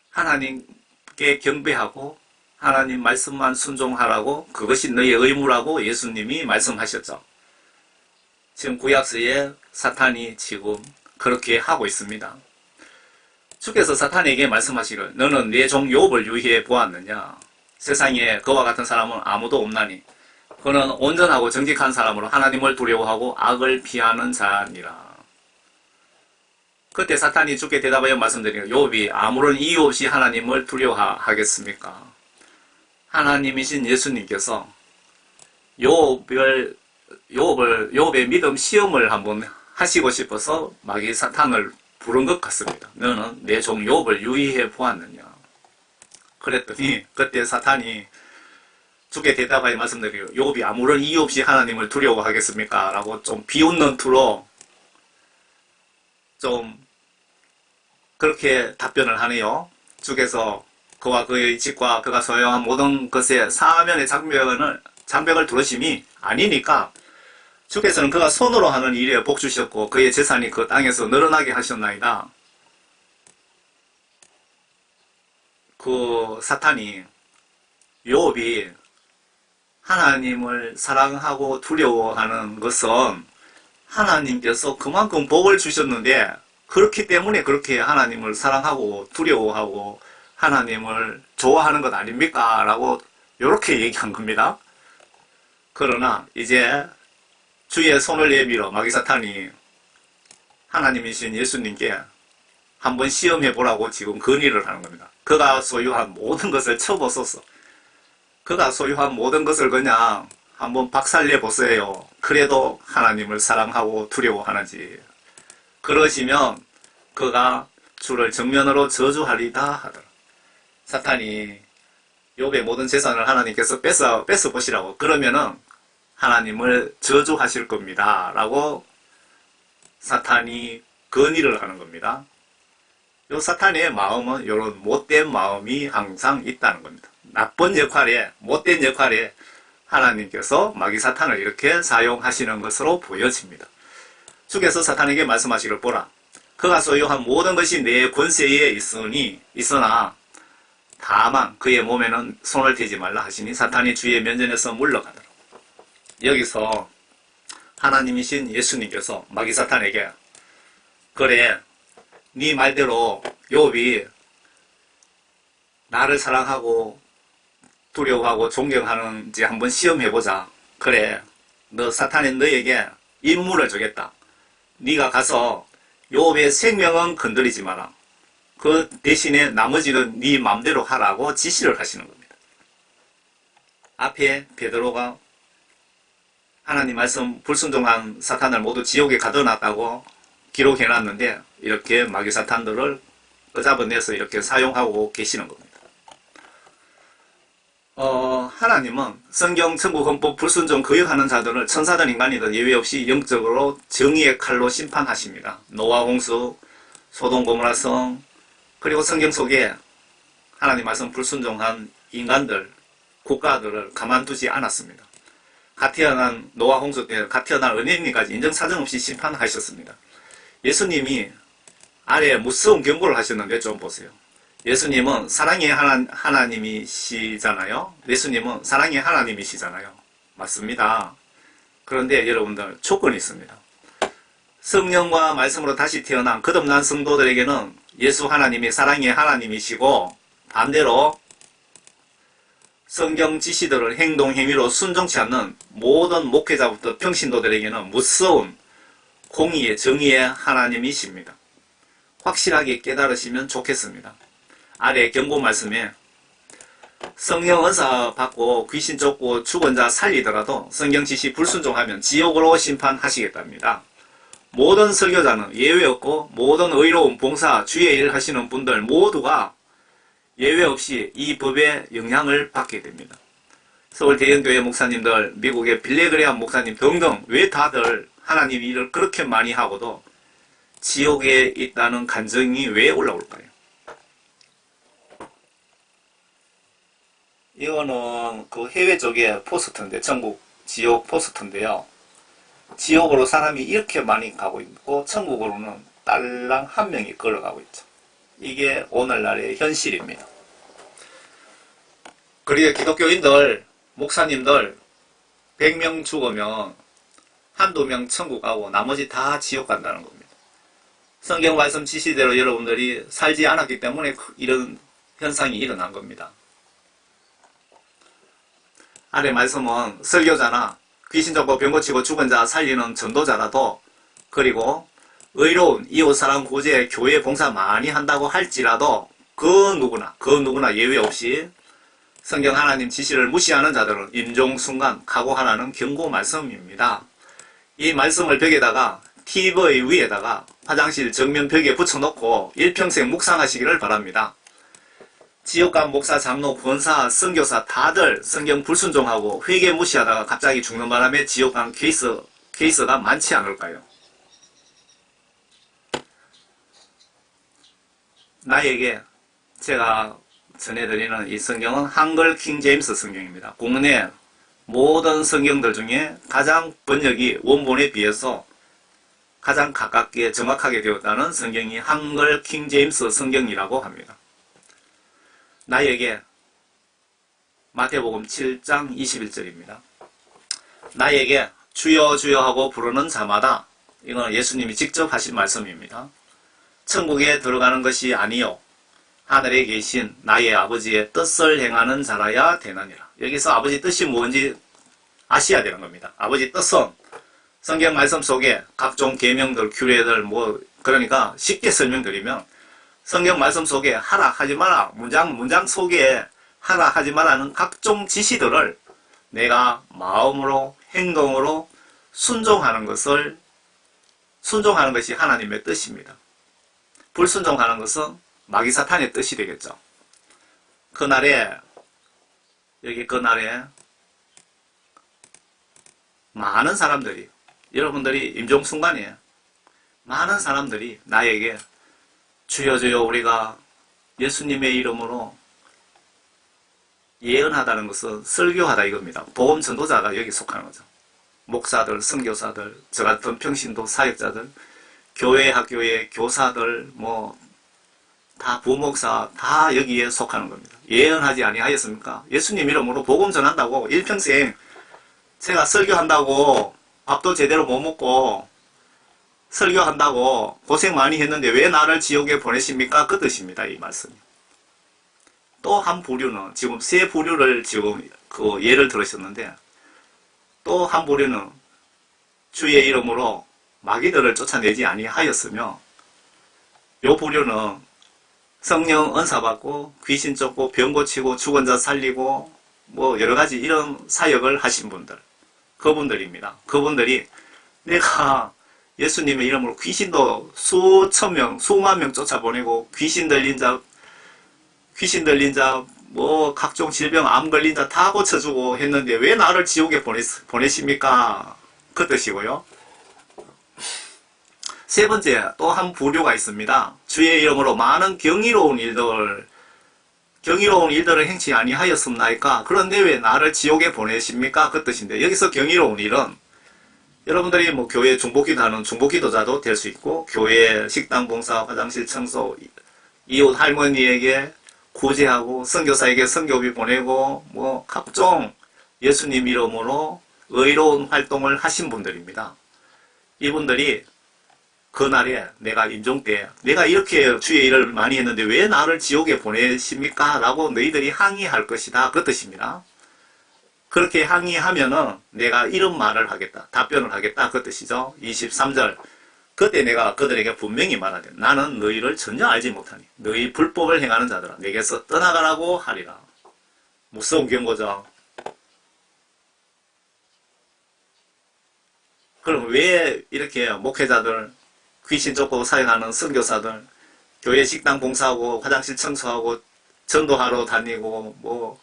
하나님께 경배하고 하나님 말씀만 순종하라고 그것이 너의 의무라고 예수님이 말씀하셨죠. 지금 구약서에 사탄이 지금 그렇게 하고 있습니다. 주께서 사탄에게 말씀하시기를 너는 내 종 욥을 유의해 보았느냐. 세상에 그와 같은 사람은 아무도 없나니 그는 온전하고 정직한 사람으로 하나님을 두려워하고 악을 피하는 자니라. 그때 사탄이 주께 대답하여 말씀드리기를 욥이 아무런 이유 없이 하나님을 두려워하겠습니까? 하나님이신 예수님께서 욥의 믿음 시험을 한번 하시고 싶어서 마귀 사탄을 부른 것 같습니다. 너는 내 종 욥을 유의해 보았느냐. 그랬더니 그때 사탄이 주께 대답하여 말씀드리기를 욥이 아무런 이유 없이 하나님을 두려워하겠습니까? 라고 좀 비웃는 투로 좀 그렇게 답변을 하네요. 주께서 그와 그의 집과 그가 소유한 모든 것에 사면의 장벽을 두르심이 아니니까 주께서는 그가 손으로 하는 일에 복 주셨고 그의 재산이 그 땅에서 늘어나게 하셨나이다. 그 사탄이 욥이 하나님을 사랑하고 두려워하는 것은 하나님께서 그만큼 복을 주셨는데 그렇기 때문에 그렇게 하나님을 사랑하고 두려워하고 하나님을 좋아하는 것 아닙니까? 라고 이렇게 얘기한 겁니다. 그러나 이제 주의 손을 내밀어 마귀 사탄이 하나님이신 예수님께 한번 시험해 보라고 지금 건의를 하는 겁니다. 그가 소유한 모든 것을 쳐부숴서 그가 소유한 모든 것을 그냥 한번 박살내 보세요. 그래도 하나님을 사랑하고 두려워하는지. 그러시면 그가 주를 정면으로 저주하리다 하더라. 사탄이 욥의 모든 재산을 하나님께서 뺏어 보시라고. 그러면은 하나님을 저주하실 겁니다. 라고 사탄이 건의를 하는 겁니다. 요 사탄의 마음은 이런 못된 마음이 항상 있다는 겁니다. 나쁜 역할에, 못된 역할에 하나님께서 마귀 사탄을 이렇게 사용하시는 것으로 보여집니다. 주께서 사탄에게 말씀하시기를 보라. 그가 소유한 모든 것이 내 권세에 있으나 다만 그의 몸에는 손을 대지 말라 하시니 사탄이 주의 면전에서 물러가더라. 여기서 하나님이신 예수님께서 마귀 사탄에게 그래, 네 말대로 욥이 나를 사랑하고 두려워하고 존경하는지 한번 시험해보자. 그래, 너 사탄이 너에게 임무를 주겠다. 네가 가서 욥의 생명은 건드리지 마라. 그 대신에 나머지는 네 맘대로 하라고 지시를 하시는 겁니다. 앞에 베드로가 하나님 말씀 불순종한 사탄을 모두 지옥에 가둬놨다고 기록해놨는데 이렇게 마귀 사탄들을 끄잡아내서 이렇게 사용하고 계시는 겁니다. 하나님은 성경, 천국, 헌법 불순종 거역하는 자들을 천사든 인간이든 예외 없이 영적으로 정의의 칼로 심판하십니다. 노아 홍수, 소돔 고모라 성, 그리고 성경 속에 하나님 말씀 불순종한 인간들, 국가들을 가만두지 않았습니다. 갓 태어난 노아 홍수 때 갓 태어난 어린이까지 인정사정 없이 심판하셨습니다. 예수님이 아래에 무서운 경고를 하셨는데 좀 보세요. 예수님은 사랑의 하나님이시잖아요. 예수님은 사랑의 하나님이시잖아요. 맞습니다. 그런데 여러분들 조건이 있습니다. 성령과 말씀으로 다시 태어난 거듭난 성도들에게는 예수 하나님이 사랑의 하나님이시고 반대로 성경 지시들을 행동 행위로 순종치 않는 모든 목회자부터 평신도들에게는 무서운 공의의 정의의 하나님이십니다. 확실하게 깨달으시면 좋겠습니다. 아래 경고 말씀에 성령 은사 받고 귀신 쫓고 죽은 자 살리더라도 성경 지시 불순종하면 지옥으로 심판하시겠답니다. 모든 설교자는 예외 없고 모든 의로운 봉사 주의 일 하시는 분들 모두가 예외 없이 이 법의 영향을 받게 됩니다. 서울 대형교회 목사님들, 미국의 빌레그레암 목사님 등등 왜 다들 하나님 일을 그렇게 많이 하고도 지옥에 있다는 간증이 왜 올라올까요? 이거는 그 해외 쪽의 포스트인데, 전국 지옥 포스트인데요. 지옥으로 사람이 이렇게 많이 가고 있고 천국으로는 딸랑 한 명이 걸어가고 있죠. 이게 오늘날의 현실입니다. 그리고 기독교인들, 목사님들 100명 죽으면 한두 명 천국 가고 나머지 다 지옥 간다는 겁니다. 성경 말씀 지시대로 여러분들이 살지 않았기 때문에 이런 현상이 일어난 겁니다. 아래 말씀은 설교자나 귀신 쫓고 병 고치고 죽은 자 살리는 전도자라도, 그리고 의로운 이웃사랑 구제 교회 봉사 많이 한다고 할지라도 그 누구나 예외 없이 성경 하나님 지시를 무시하는 자들은 임종순간 각오하라는 경고 말씀입니다. 이 말씀을 벽에다가 TV 위에다가 화장실 정면 벽에 붙여놓고 일평생 묵상하시기를 바랍니다. 지옥간 목사, 장로, 권사, 선교사 다들 성경 불순종하고 회개 무시하다가 갑자기 죽는 바람에 지옥간 케이스가 많지 않을까요? 나에게 제가 전해드리는 이 성경은 한글 킹 제임스 성경입니다. 국내 모든 성경들 중에 가장 번역이 원본에 비해서 가장 가깝게 정확하게 되었다는 성경이 한글 킹 제임스 성경이라고 합니다. 나에게 마태복음 7장 21절입니다. 나에게 주여 주여 하고 부르는 자마다, 이건 예수님이 직접 하신 말씀입니다. 천국에 들어가는 것이 아니요 하늘에 계신 나의 아버지의 뜻을 행하는 자라야 되느니라. 여기서 아버지 뜻이 뭔지 아셔야 되는 겁니다. 아버지 뜻은 성경 말씀 속에 각종 계명들, 규례들 그러니까 쉽게 설명드리면 성경 말씀 속에 하라 하지 마라, 문장 속에 하라 하지 마라는 각종 지시들을 내가 마음으로 행동으로 순종하는 것이 하나님의 뜻입니다. 불순종하는 것은 마귀 사탄의 뜻이 되겠죠. 그날에 여기 그날에 많은 사람들이, 여러분들이 임종순간이에요. 많은 사람들이 나에게 주여 주여 우리가 예수님의 이름으로 예언하다는 것은 설교하다 이겁니다. 복음 전도자가 여기 속하는 거죠. 목사들, 선교사들, 저 같은 평신도 사역자들, 교회 학교의 교사들, 다 부목사 다 여기에 속하는 겁니다. 예언하지 아니하였습니까? 예수님 이름으로 복음 전한다고 일평생 제가 설교한다고 밥도 제대로 못 먹고 설교한다고 고생 많이 했는데 왜 나를 지옥에 보내십니까? 그 뜻입니다. 이 말씀이. 또 한 부류는 지금 세 부류를 지금 그 예를 들으셨는데 또 한 부류는 주의 이름으로 마귀들을 쫓아내지 아니하였으며 요 부류는 성령 은사 받고 귀신 쫓고 병 고치고 죽은 자 살리고 여러 가지 이런 사역을 하신 분들, 그분들입니다. 그분들이 내가 예수님의 이름으로 귀신도 수천 명, 수만 명 쫓아보내고 귀신 들린 자 각종 질병, 암 걸린 자 다 고쳐주고 했는데 왜 나를 지옥에 보내십니까? 그 뜻이고요. 세 번째, 또 한 부류가 있습니다. 주의 이름으로 많은 경이로운 일들을 행치 아니하였습나이까? 그런데 왜 나를 지옥에 보내십니까? 그 뜻인데, 여기서 경이로운 일은 여러분들이 교회 중보기도 하는 중보기도자도 될 수 있고, 교회 식당 봉사, 화장실 청소, 이웃 할머니에게 구제하고, 선교사에게 선교비 보내고, 각종 예수님 이름으로 의로운 활동을 하신 분들입니다. 이분들이 그날에 내가 임종 때 내가 이렇게 주의 일을 많이 했는데 왜 나를 지옥에 보내십니까? 라고 너희들이 항의할 것이다. 그 뜻입니다. 그렇게 항의하면은 내가 이런 말을 하겠다. 답변을 하겠다. 그 뜻이죠. 23절. 그때 내가 그들에게 분명히 말하되 나는 너희를 전혀 알지 못하니 너희 불법을 행하는 자들아 내게서 떠나가라고 하리라. 무서운 경고죠. 그럼 왜 이렇게 목회자들, 귀신 쫓고 사역하는 선교사들, 교회 식당 봉사하고 화장실 청소하고 전도하러 다니고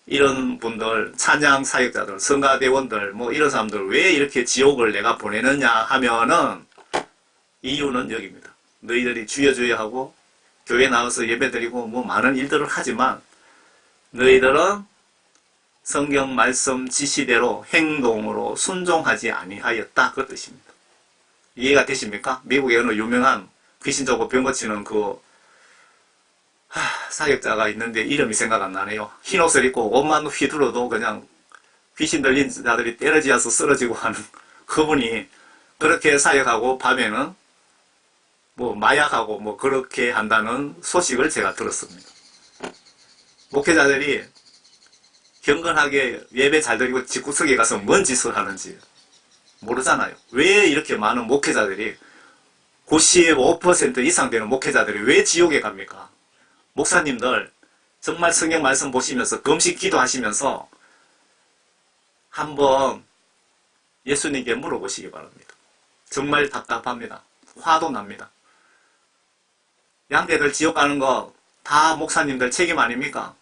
이런 분들, 찬양 사역자들, 성가대원들 이런 사람들 왜 이렇게 지옥을 내가 보내느냐 하면은 이유는 여기입니다. 너희들이 주여 주여 하고 교회 나와서 예배드리고 많은 일들을 하지만 너희들은 성경 말씀 지시대로 행동으로 순종하지 아니하였다. 그 뜻입니다. 이해가 되십니까? 미국의 어느 유명한 귀신 쫓고 병 고치는 사역자가 있는데 이름이 생각 안 나네요. 흰 옷을 입고 옷만 휘둘러도 그냥 귀신 들린 자들이 때려지어서 쓰러지고 하는 그분이 그렇게 사역하고 밤에는 마약하고 그렇게 한다는 소식을 제가 들었습니다. 목회자들이 경건하게 예배 잘 드리고 집구석에 가서 뭔 짓을 하는지 모르잖아요. 왜 이렇게 많은 목회자들이 95% 이상 되는 목회자들이 왜 지옥에 갑니까? 목사님들 정말 성경 말씀 보시면서 금식 기도하시면서 한번 예수님께 물어보시기 바랍니다. 정말 답답합니다. 화도 납니다. 양떼들 지옥 가는 거 다 목사님들 책임 아닙니까?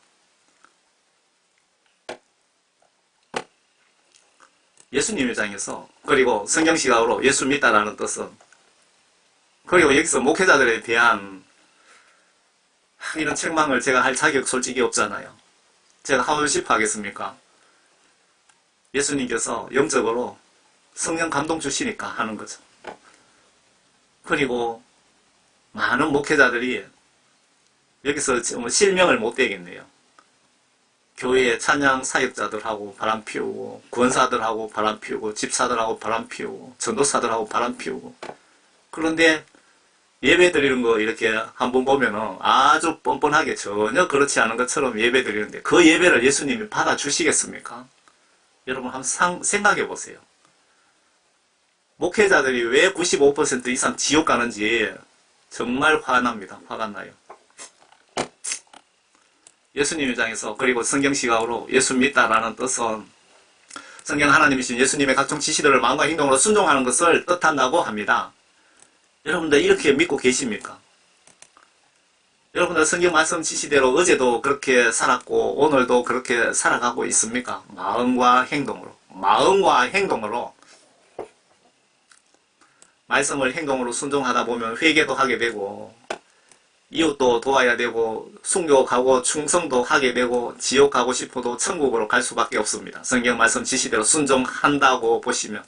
예수님 입장에서, 그리고 성경 시각으로 예수 믿다라는 뜻은, 그리고 여기서 목회자들에 대한 이런 책망을 제가 할 자격 솔직히 없잖아요. 제가 하고 싶어 하겠습니까? 예수님께서 영적으로 성령 감동 주시니까 하는 거죠. 그리고 많은 목회자들이 여기서 실명을 못 대겠네요. 교회의 찬양 사역자들하고 바람 피우고, 권사들하고 바람 피우고, 집사들하고 바람 피우고, 전도사들하고 바람 피우고. 그런데 예배 드리는 거 이렇게 한번 보면은 아주 뻔뻔하게 전혀 그렇지 않은 것처럼 예배 드리는데 그 예배를 예수님이 받아주시겠습니까? 여러분 한번 생각해 보세요. 목회자들이 왜 95% 이상 지옥 가는지 정말 화납니다. 화가 나요. 예수님 입장에서, 그리고 성경 시각으로 예수 믿다라는 뜻은 성경 하나님이신 예수님의 각종 지시들을 마음과 행동으로 순종하는 것을 뜻한다고 합니다. 여러분들 이렇게 믿고 계십니까? 여러분들 성경 말씀 지시대로 어제도 그렇게 살았고 오늘도 그렇게 살아가고 있습니까? 마음과 행동으로. 마음과 행동으로 말씀을 행동으로 순종하다 보면 회개도 하게 되고 이웃도 도와야 되고 순교 가고 충성도 하게 되고 지옥 가고 싶어도 천국으로 갈 수밖에 없습니다. 성경 말씀 지시대로 순종한다고 보시면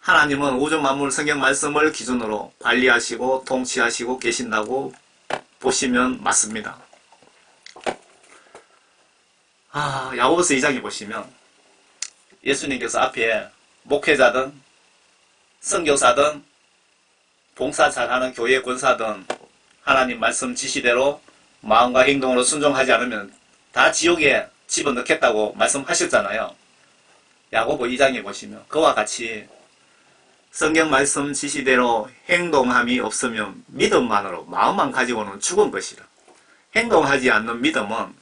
하나님은 우주 만물 성경 말씀을 기준으로 관리하시고 통치하시고 계신다고 보시면 맞습니다. 야고보서 2장에 보시면 예수님께서 앞에 목회자든 선교사든 봉사 잘하는 교회 권사든 하나님 말씀 지시대로 마음과 행동으로 순종하지 않으면 다 지옥에 집어넣겠다고 말씀하셨잖아요. 야고보 2장에 보시면 그와 같이 성경 말씀 지시대로 행동함이 없으면 믿음만으로 마음만 가지고는 죽은 것이라. 행동하지 않는 믿음은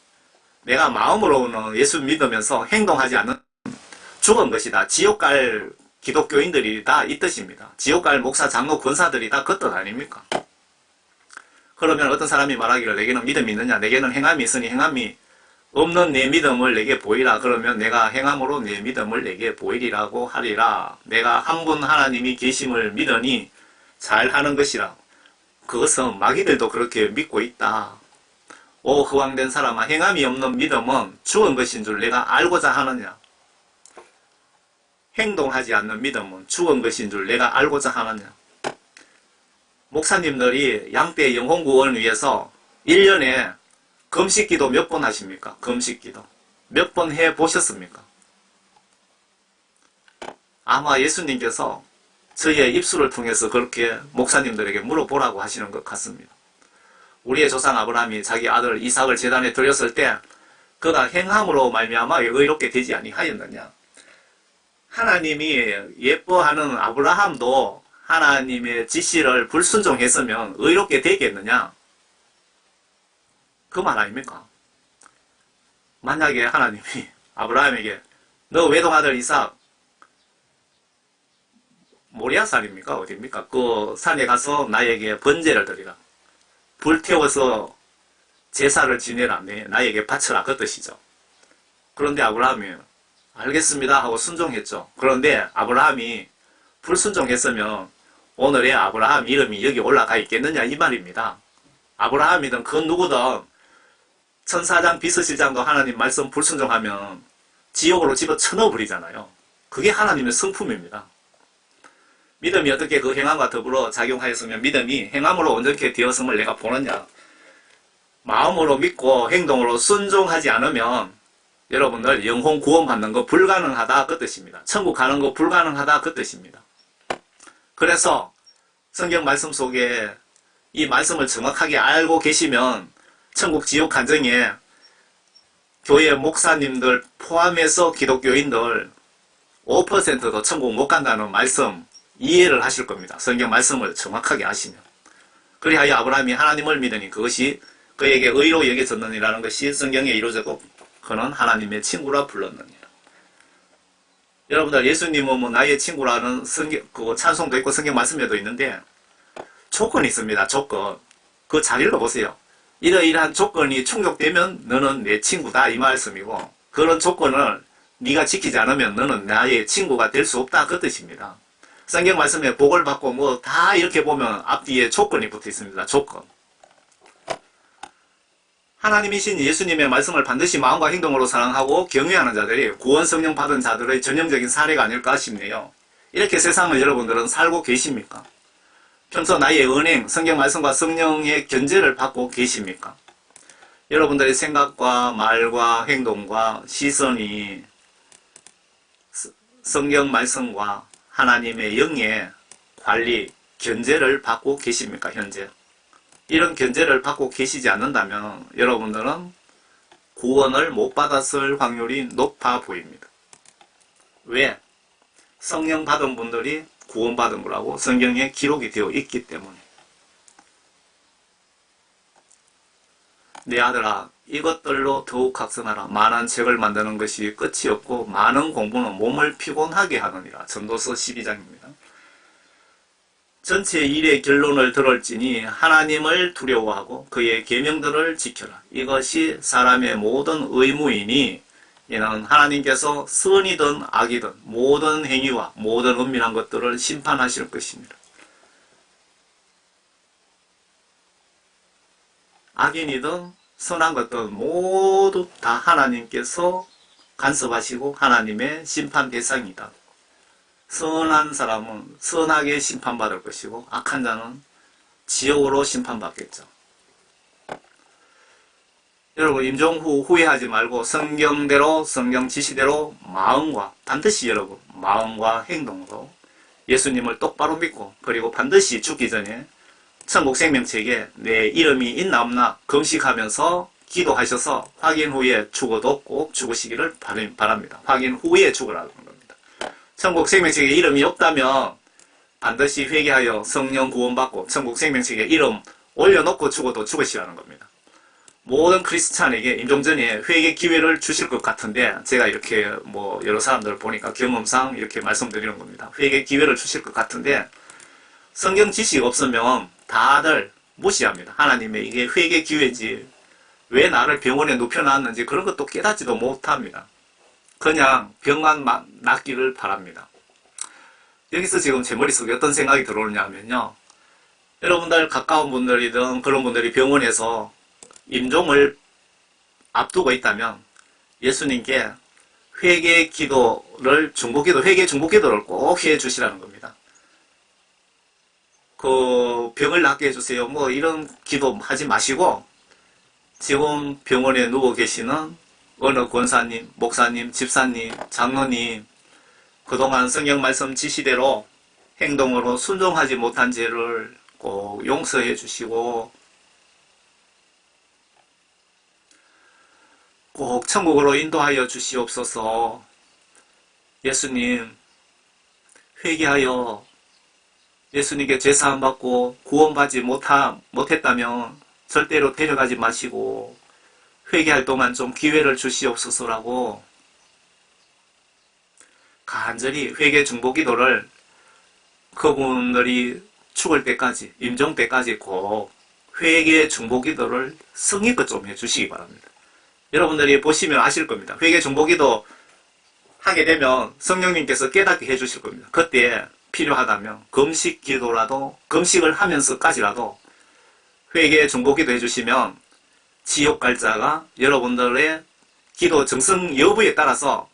내가 마음으로는 예수 믿으면서 행동하지 않는 죽은 것이다. 지옥 갈 기독교인들이 다 이 뜻입니다. 지옥 갈 목사, 장로, 권사들이 다 그 뜻 아닙니까? 그러면 어떤 사람이 말하기를 내게는 믿음이 있느냐? 내게는 행함이 있으니 행함이 없는 내 믿음을 내게 보이라. 그러면 내가 행함으로 내 믿음을 내게 보이리라고 하리라. 내가 한 분 하나님이 계심을 믿으니 잘하는 것이라. 그것은 마귀들도 그렇게 믿고 있다. 오 허황된 사람아, 행함이 없는 믿음은 죽은 것인 줄 내가 알고자 하느냐? 행동하지 않는 믿음은 죽은 것인 줄 내가 알고자 하느냐? 목사님들이 양떼 영혼구원을 위해서 1년에 금식기도 몇 번 하십니까? 금식기도 몇 번 해보셨습니까? 아마 예수님께서 저희의 입술을 통해서 그렇게 목사님들에게 물어보라고 하시는 것 같습니다. 우리의 조상 아브라함이 자기 아들 이삭을 제단에 드렸을 때 그가 행함으로 말미암아 의롭게 되지 아니하였느냐? 하나님이 예뻐하는 아브라함도 하나님의 지시를 불순종했으면 의롭게 되겠느냐? 그 말 아닙니까? 만약에 하나님이 아브라함에게 너 외동아들 이삭 모리아 산입니까? 어디입니까? 그 산에 가서 나에게 번제를 드리라. 불태워서 제사를 지내라. 나에게 바쳐라. 그 뜻이죠. 그런데 아브라함이 알겠습니다 하고 순종했죠. 그런데 아브라함이 불순종했으면 오늘의 아브라함 이름이 여기 올라가 있겠느냐 이 말입니다. 아브라함이든 그 누구든 천사장 비서실장도 하나님 말씀 불순종하면 지옥으로 집어쳐넣어 버리잖아요. 그게 하나님의 성품입니다. 믿음이 어떻게 그 행함과 더불어 작용하였으면 믿음이 행함으로 온전케 되었음을 내가 보느냐? 마음으로 믿고 행동으로 순종하지 않으면 여러분들 영혼 구원받는 거 불가능하다 그 뜻입니다. 천국 가는 거 불가능하다 그 뜻입니다. 그래서 성경 말씀 속에 이 말씀을 정확하게 알고 계시면 천국 지옥 간증에 교회 목사님들 포함해서 기독교인들 5%도 천국 못 간다는 말씀 이해를 하실 겁니다. 성경 말씀을 정확하게 아시면. 그리하여 아브라함이 하나님을 믿으니 그것이 그에게 의로 여겨졌느니라는 것이 성경에 이루어졌고 그는 하나님의 친구라 불렀느니라. 여러분들 예수님은 뭐 나의 친구라는 성경, 그 찬송도 있고 성경 말씀에도 있는데 조건이 있습니다. 조건. 그 잘 읽어보세요. 이러이러한 조건이 충족되면 너는 내 친구다 이 말씀이고 그런 조건을 네가 지키지 않으면 너는 나의 친구가 될 수 없다 그 뜻입니다. 성경 말씀에 복을 받고 뭐 다 이렇게 보면 앞뒤에 조건이 붙어 있습니다. 조건. 하나님이신 예수님의 말씀을 반드시 마음과 행동으로 사랑하고 경외하는 자들이 구원 성령 받은 자들의 전형적인 사례가 아닐까 싶네요. 이렇게 세상을 여러분들은 살고 계십니까? 평소 나의 은행, 성경 말씀과 성령의 견제를 받고 계십니까? 여러분들의 생각과 말과 행동과 시선이 성경 말씀과 하나님의 영의 관리, 견제를 받고 계십니까? 현재. 이런 견제를 받고 계시지 않는다면 여러분들은 구원을 못 받았을 확률이 높아 보입니다. 왜? 성령 받은 분들이 구원받은 거라고 성경에 기록이 되어 있기 때문에. 내 아들아, 이것들로 더욱 각성하라. 많은 책을 만드는 것이 끝이 없고 많은 공부는 몸을 피곤하게 하느니라. 전도서 12장입니다. 전체 일의 결론을 들을지니 하나님을 두려워하고 그의 계명들을 지켜라. 이것이 사람의 모든 의무이니 이는 하나님께서 선이든 악이든 모든 행위와 모든 은밀한 것들을 심판하실 것입니다. 악인이든 선한 것들은 모두 다 하나님께서 간섭하시고 하나님의 심판 대상이다. 선한 사람은 선하게 심판받을 것이고 악한 자는 지옥으로 심판받겠죠. 여러분 임종 후 후회하지 말고 성경대로 성경 지시대로 마음과 반드시 여러분 마음과 행동으로 예수님을 똑바로 믿고 그리고 반드시 죽기 전에 천국 생명책에 내 이름이 있나 없나 검식하면서 기도하셔서 확인 후에 죽어도 꼭 죽으시기를 바랍니다. 확인 후에 죽으라는 겁니다. 천국 생명책에 이름이 없다면 반드시 회개하여 성령 구원받고 천국 생명책에 이름 올려놓고 죽어도 죽으시라는 겁니다. 모든 크리스찬에게 임종전에 회개 기회를 주실 것 같은데 제가 이렇게 여러 사람들 보니까 경험상 이렇게 말씀드리는 겁니다. 회개 기회를 주실 것 같은데 성경 지식 없으면 다들 무시합니다. 하나님의 이게 회개 기회지 왜 나를 병원에 눕혀놨는지 그런 것도 깨닫지도 못합니다. 그냥 병만 낫기를 바랍니다. 여기서 지금 제 머릿속에 어떤 생각이 들어오냐면요. 여러분들 가까운 분들이든 그런 분들이 병원에서 임종을 앞두고 있다면 예수님께 회개 기도를 회개 중보기도를 꼭 해주시라는 겁니다. 그 병을 낫게 해주세요. 이런 기도 하지 마시고 지금 병원에 누워 계시는 어느 권사님, 목사님, 집사님, 장로님 그동안 성경 말씀 지시대로 행동으로 순종하지 못한 죄를 꼭 용서해 주시고 꼭 천국으로 인도하여 주시옵소서. 예수님 회개하여 예수님께 죄사함 받고 구원받지 못했다면 절대로 데려가지 마시고 회개할 동안 좀 기회를 주시옵소서라고 간절히 회개 중보 기도를 그분들이 죽을 때까지 임종 때까지 꼭 회개 중보 기도를 성의껏 좀 해주시기 바랍니다. 여러분들이 보시면 아실 겁니다. 회개 중보 기도 하게 되면 성령님께서 깨닫게 해주실 겁니다. 그때 필요하다면 금식 기도라도 금식을 하면서까지라도 회개 중보 기도 해주시면 지옥 갈 자가 여러분들의 기도 정성 여부에 따라서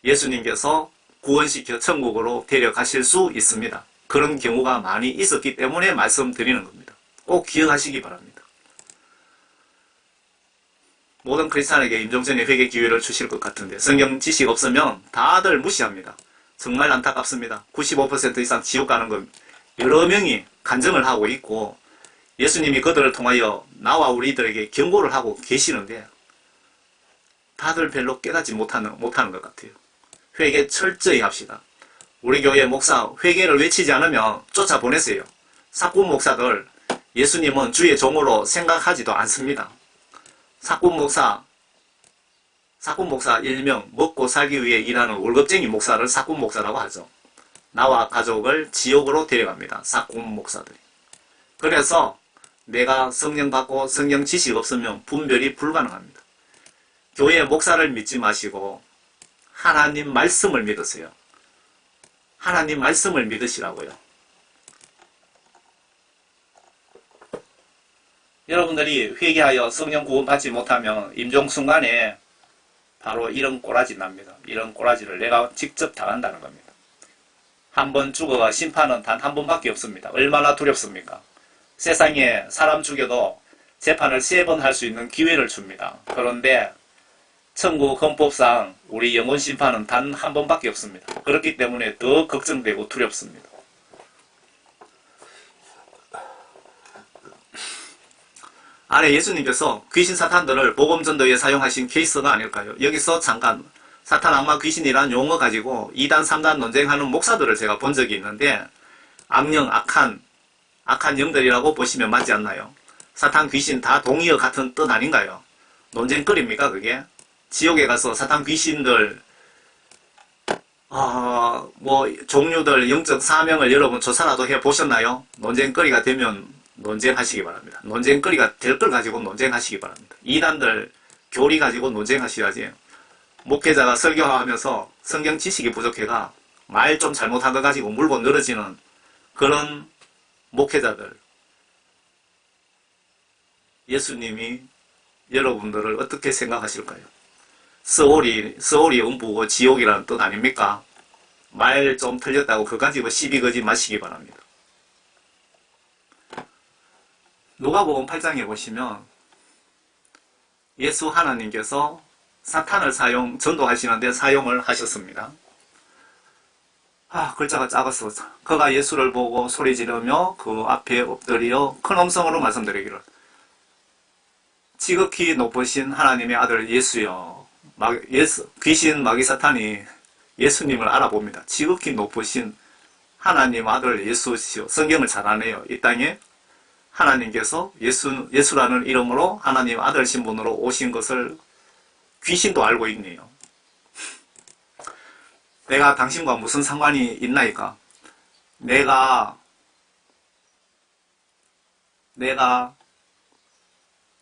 예수님께서 구원시켜 천국으로 데려가실 수 있습니다. 그런 경우가 많이 있었기 때문에 말씀드리는 겁니다. 꼭 기억하시기 바랍니다. 모든 크리스찬에게 임종전에 회개 기회를 주실 것 같은데 성경 지식 없으면 다들 무시합니다. 정말 안타깝습니다. 95% 이상 지옥 가는 건 여러 명이 간증을 하고 있고 예수님이 그들을 통하여 나와 우리들에게 경고를 하고 계시는데 다들 별로 깨닫지 못하는 것 같아요. 회개 철저히 합시다. 우리 교회 목사 회개를 외치지 않으면 쫓아보내세요. 사꾼 목사들 예수님은 주의 종으로 생각하지도 않습니다. 사꾼 목사 일명 먹고 살기 위해 일하는 월급쟁이 목사를 사꾼 목사라고 하죠. 나와 가족을 지옥으로 데려갑니다. 사꾼 목사들이. 그래서 내가 성령 받고 성령 지식 없으면 분별이 불가능합니다. 교회 목사를 믿지 마시고 하나님 말씀을 믿으세요. 하나님 말씀을 믿으시라고요. 여러분들이 회개하여 성령 구원 받지 못하면 임종 순간에 바로 이런 꼬라지 납니다. 이런 꼬라지를 내가 직접 당한다는 겁니다. 한 번 죽어가 심판은 단 한 번밖에 없습니다. 얼마나 두렵습니까? 세상에 사람 죽여도 재판을 3번 할 수 있는 기회를 줍니다. 그런데 천국 헌법상 우리 영혼 심판은 단 한 번밖에 없습니다. 그렇기 때문에 더 걱정되고 두렵습니다. 아래 예수님께서 귀신 사탄들을 복음 전도에 사용하신 케이스가 아닐까요? 여기서 잠깐 사탄 악마 귀신이란 용어 가지고 2단 3단 논쟁하는 목사들을 제가 본 적이 있는데 악령 악한 영들이라고 보시면 맞지 않나요? 사탄 귀신 다 동의어 같은 뜻 아닌가요? 논쟁거리입니까 그게? 지옥에 가서 사탄 귀신들 종류들 영적 사명을 여러분 조사라도 해보셨나요? 논쟁거리가 되면 논쟁하시기 바랍니다. 논쟁거리가 될 걸 가지고 논쟁하시기 바랍니다. 이단들 교리 가지고 논쟁하셔야지. 목회자가 설교하면서 성경 지식이 부족해가 말 좀 잘못한 거 가지고 물고 늘어지는 그런 목회자들. 예수님이 여러분들을 어떻게 생각하실까요? 서울이 음부고 지옥이라는 뜻 아닙니까? 말 좀 틀렸다고 그거 가지고 시비 거지 마시기 바랍니다. 누가복음 8장에 보시면 예수 하나님께서 사탄을 전도하시는데 사용을 하셨습니다. 글자가 작았어. 그가 예수를 보고 소리 지르며 그 앞에 엎드려 큰 음성으로 말씀드리기를 지극히 높으신 하나님의 아들 예수여. 귀신 마귀 사탄이 예수님을 알아봅니다. 지극히 높으신 하나님 아들 예수시여. 성경을 잘 아네요. 이 땅에 하나님께서 예수라는 이름으로 하나님 아들 신분으로 오신 것을 귀신도 알고 있네요. 내가 당신과 무슨 상관이 있나이까? 내가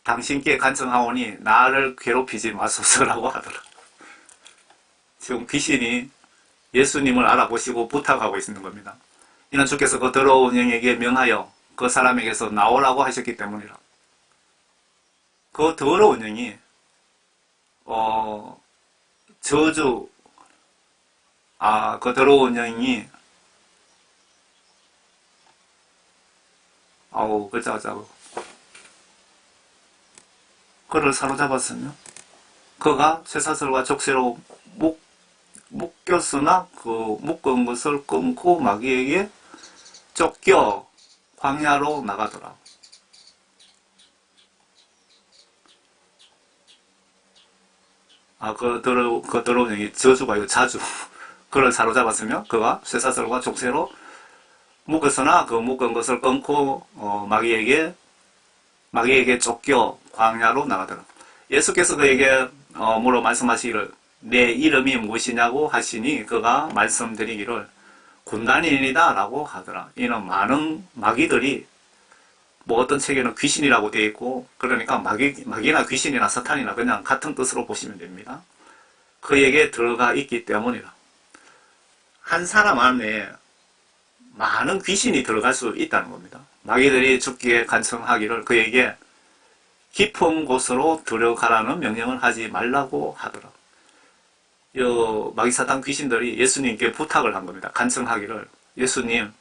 당신께 간청하오니 나를 괴롭히지 마소서라고 하더라. 지금 귀신이 예수님을 알아보시고 부탁하고 있는 겁니다. 이는 주께서 그 더러운 영에게 명하여 그 사람에게서 나오라고 하셨기 때문이라. 그 더러운 영이 그 더러운 영이 글자가 작아. 그를 사로잡았으며 그가 쇠사슬과 족쇄로 묶였으나 그 묶은 것을 끊고 마귀에게 쫓겨 광야로 나가더라. 그 더러운 영이 저주가 아니고 자주. 그를 사로잡았으며 그가 쇠사슬과 족쇄로 묶었으나 그 묶은 것을 끊고 마귀에게 쫓겨 광야로 나가더라. 예수께서 그에게 물어 말씀하시기를 내 이름이 무엇이냐고 하시니 그가 말씀드리기를 군단이니이다 라고 하더라. 이는 많은 마귀들이 어떤 책에는 귀신이라고 되어 있고 그러니까 마귀나 귀신이나 사탄이나 그냥 같은 뜻으로 보시면 됩니다. 그에게 들어가 있기 때문이라. 한 사람 안에 많은 귀신이 들어갈 수 있다는 겁니다. 마귀들이 죽기에 간청하기를 그에게 깊은 곳으로 들어가라는 명령을 하지 말라고 하더라. 마귀 사탄 귀신들이 예수님께 부탁을 한 겁니다. 간청하기를 예수님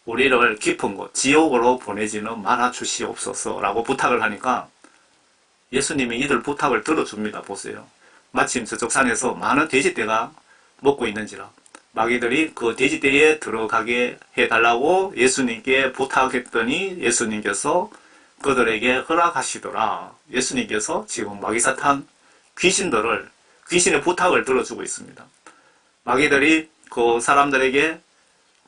우리를 깊은 곳 지옥으로 보내지는 말아 주시옵소서 라고 부탁을 하니까 예수님이 이들 부탁을 들어줍니다. 보세요. 마침 저쪽 산에서 많은 돼지떼가 먹고 있는지라 마귀들이 그 돼지떼에 들어가게 해달라고 예수님께 부탁했더니 예수님께서 그들에게 허락하시더라. 예수님께서 지금 마귀사탄 귀신의 부탁을 들어주고 있습니다. 마귀들이 그 사람들에게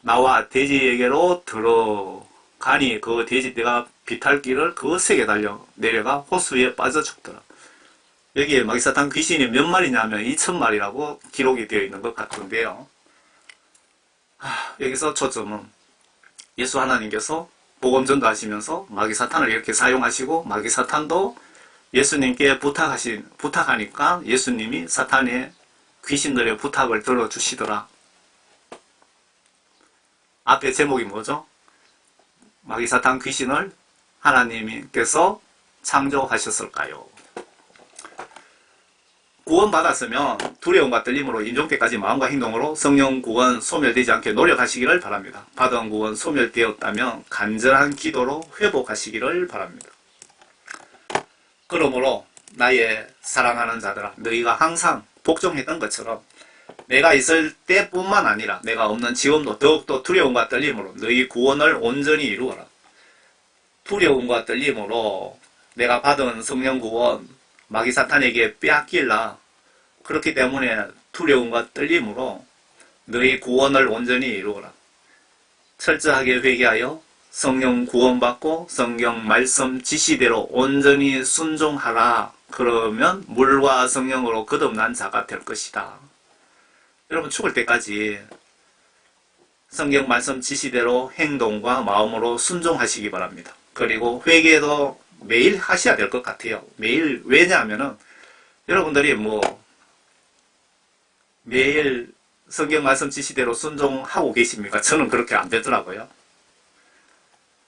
나와 돼지에게로 들어가니 그 돼지떼가 비탈길을 거세게 달려 내려가 호수에 빠져 죽더라. 여기에 마귀사탄 귀신이 몇 마리냐면 2,000마리라고 기록이 되어 있는 것 같은데요. 여기서 초점은 예수 하나님께서 복음 전도하시면서 마귀사탄을 이렇게 사용하시고 마귀사탄도 예수님께 부탁하니까 예수님이 사탄의 귀신들의 부탁을 들어주시더라. 앞에 제목이 뭐죠? 마귀사탄 귀신을 하나님께서 창조하셨을까요? 구원받았으면 두려움과 떨림으로 임종때까지 마음과 행동으로 성령 구원 소멸되지 않게 노력하시기를 바랍니다. 받은 구원 소멸되었다면 간절한 기도로 회복하시기를 바랍니다. 그러므로 나의 사랑하는 자들아 너희가 항상 복종했던 것처럼 내가 있을 때뿐만 아니라 내가 없는 지금도 더욱더 두려움과 떨림으로 너희 구원을 온전히 이루어라. 두려움과 떨림으로 내가 받은 성령 구원 마귀 사탄에게 빼앗길라. 그렇기 때문에 두려움과 떨림으로 너희 구원을 온전히 이루어라. 철저하게 회개하여 성령 구원받고 성경 말씀 지시대로 온전히 순종하라. 그러면 물과 성령으로 거듭난 자가 될 것이다. 여러분 죽을 때까지 성경 말씀 지시대로 행동과 마음으로 순종하시기 바랍니다. 그리고 회개도 매일 하셔야 될 것 같아요. 매일. 왜냐하면은 여러분들이 매일 성경 말씀 지시대로 순종하고 계십니까? 저는 그렇게 안 되더라고요.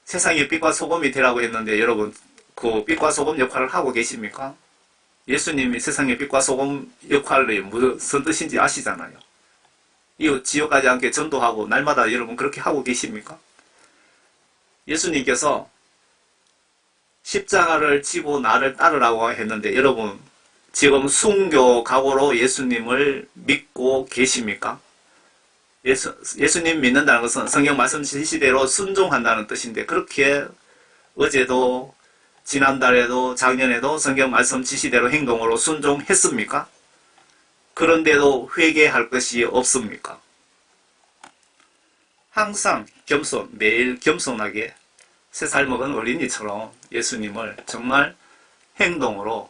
세상의 빛과 소금이 되라고 했는데 여러분 그 빛과 소금 역할을 하고 계십니까? 예수님이 세상의 빛과 소금 역할이 무슨 뜻인지 아시잖아요. 이웃 지옥하지 않게 전도하고 날마다 여러분 그렇게 하고 계십니까? 예수님께서 십자가를 지고 나를 따르라고 했는데 여러분 지금 순교 각오로 예수님을 믿고 계십니까? 예수님 믿는다는 것은 성경 말씀 지시대로 순종한다는 뜻인데 그렇게 어제도 지난달에도 작년에도 성경 말씀 지시대로 행동으로 순종했습니까? 그런데도 회개할 것이 없습니까? 항상 겸손, 매일 겸손하게 3살 먹은 어린이처럼 예수님을 정말 행동으로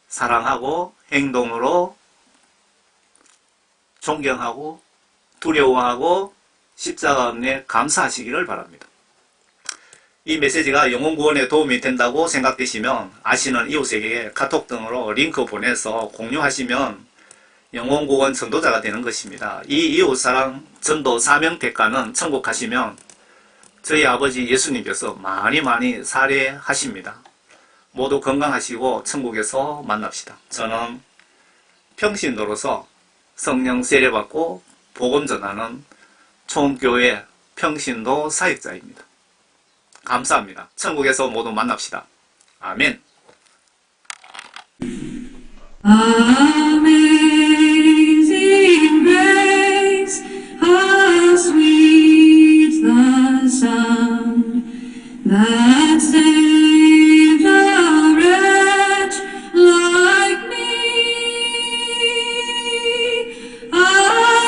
사랑하고 행동으로 존경하고 두려워하고 십자가 은혜에 감사하시기를 바랍니다. 이 메시지가 영혼구원에 도움이 된다고 생각되시면 아시는 이웃에게 카톡 등으로 링크 보내서 공유하시면 영혼구원 전도자가 되는 것입니다. 이 이웃사랑 전도 사명 대가는 천국 가시면 저희 아버지 예수님께서 많이 살해하십니다. 모두 건강하시고 천국에서 만납시다. 저는 평신도로서 성령 세례받고 복음 전하는 총교회 평신도 사역자입니다. 감사합니다. 천국에서 모두 만납시다. 아멘. Amazing grace, how sweet the sound that saved a wretch like me. I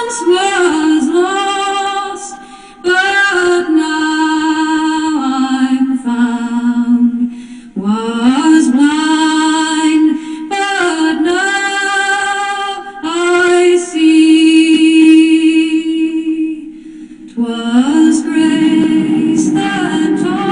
once was lost, but now I'm found. Was blind, but now I see. 'Twas grace that taught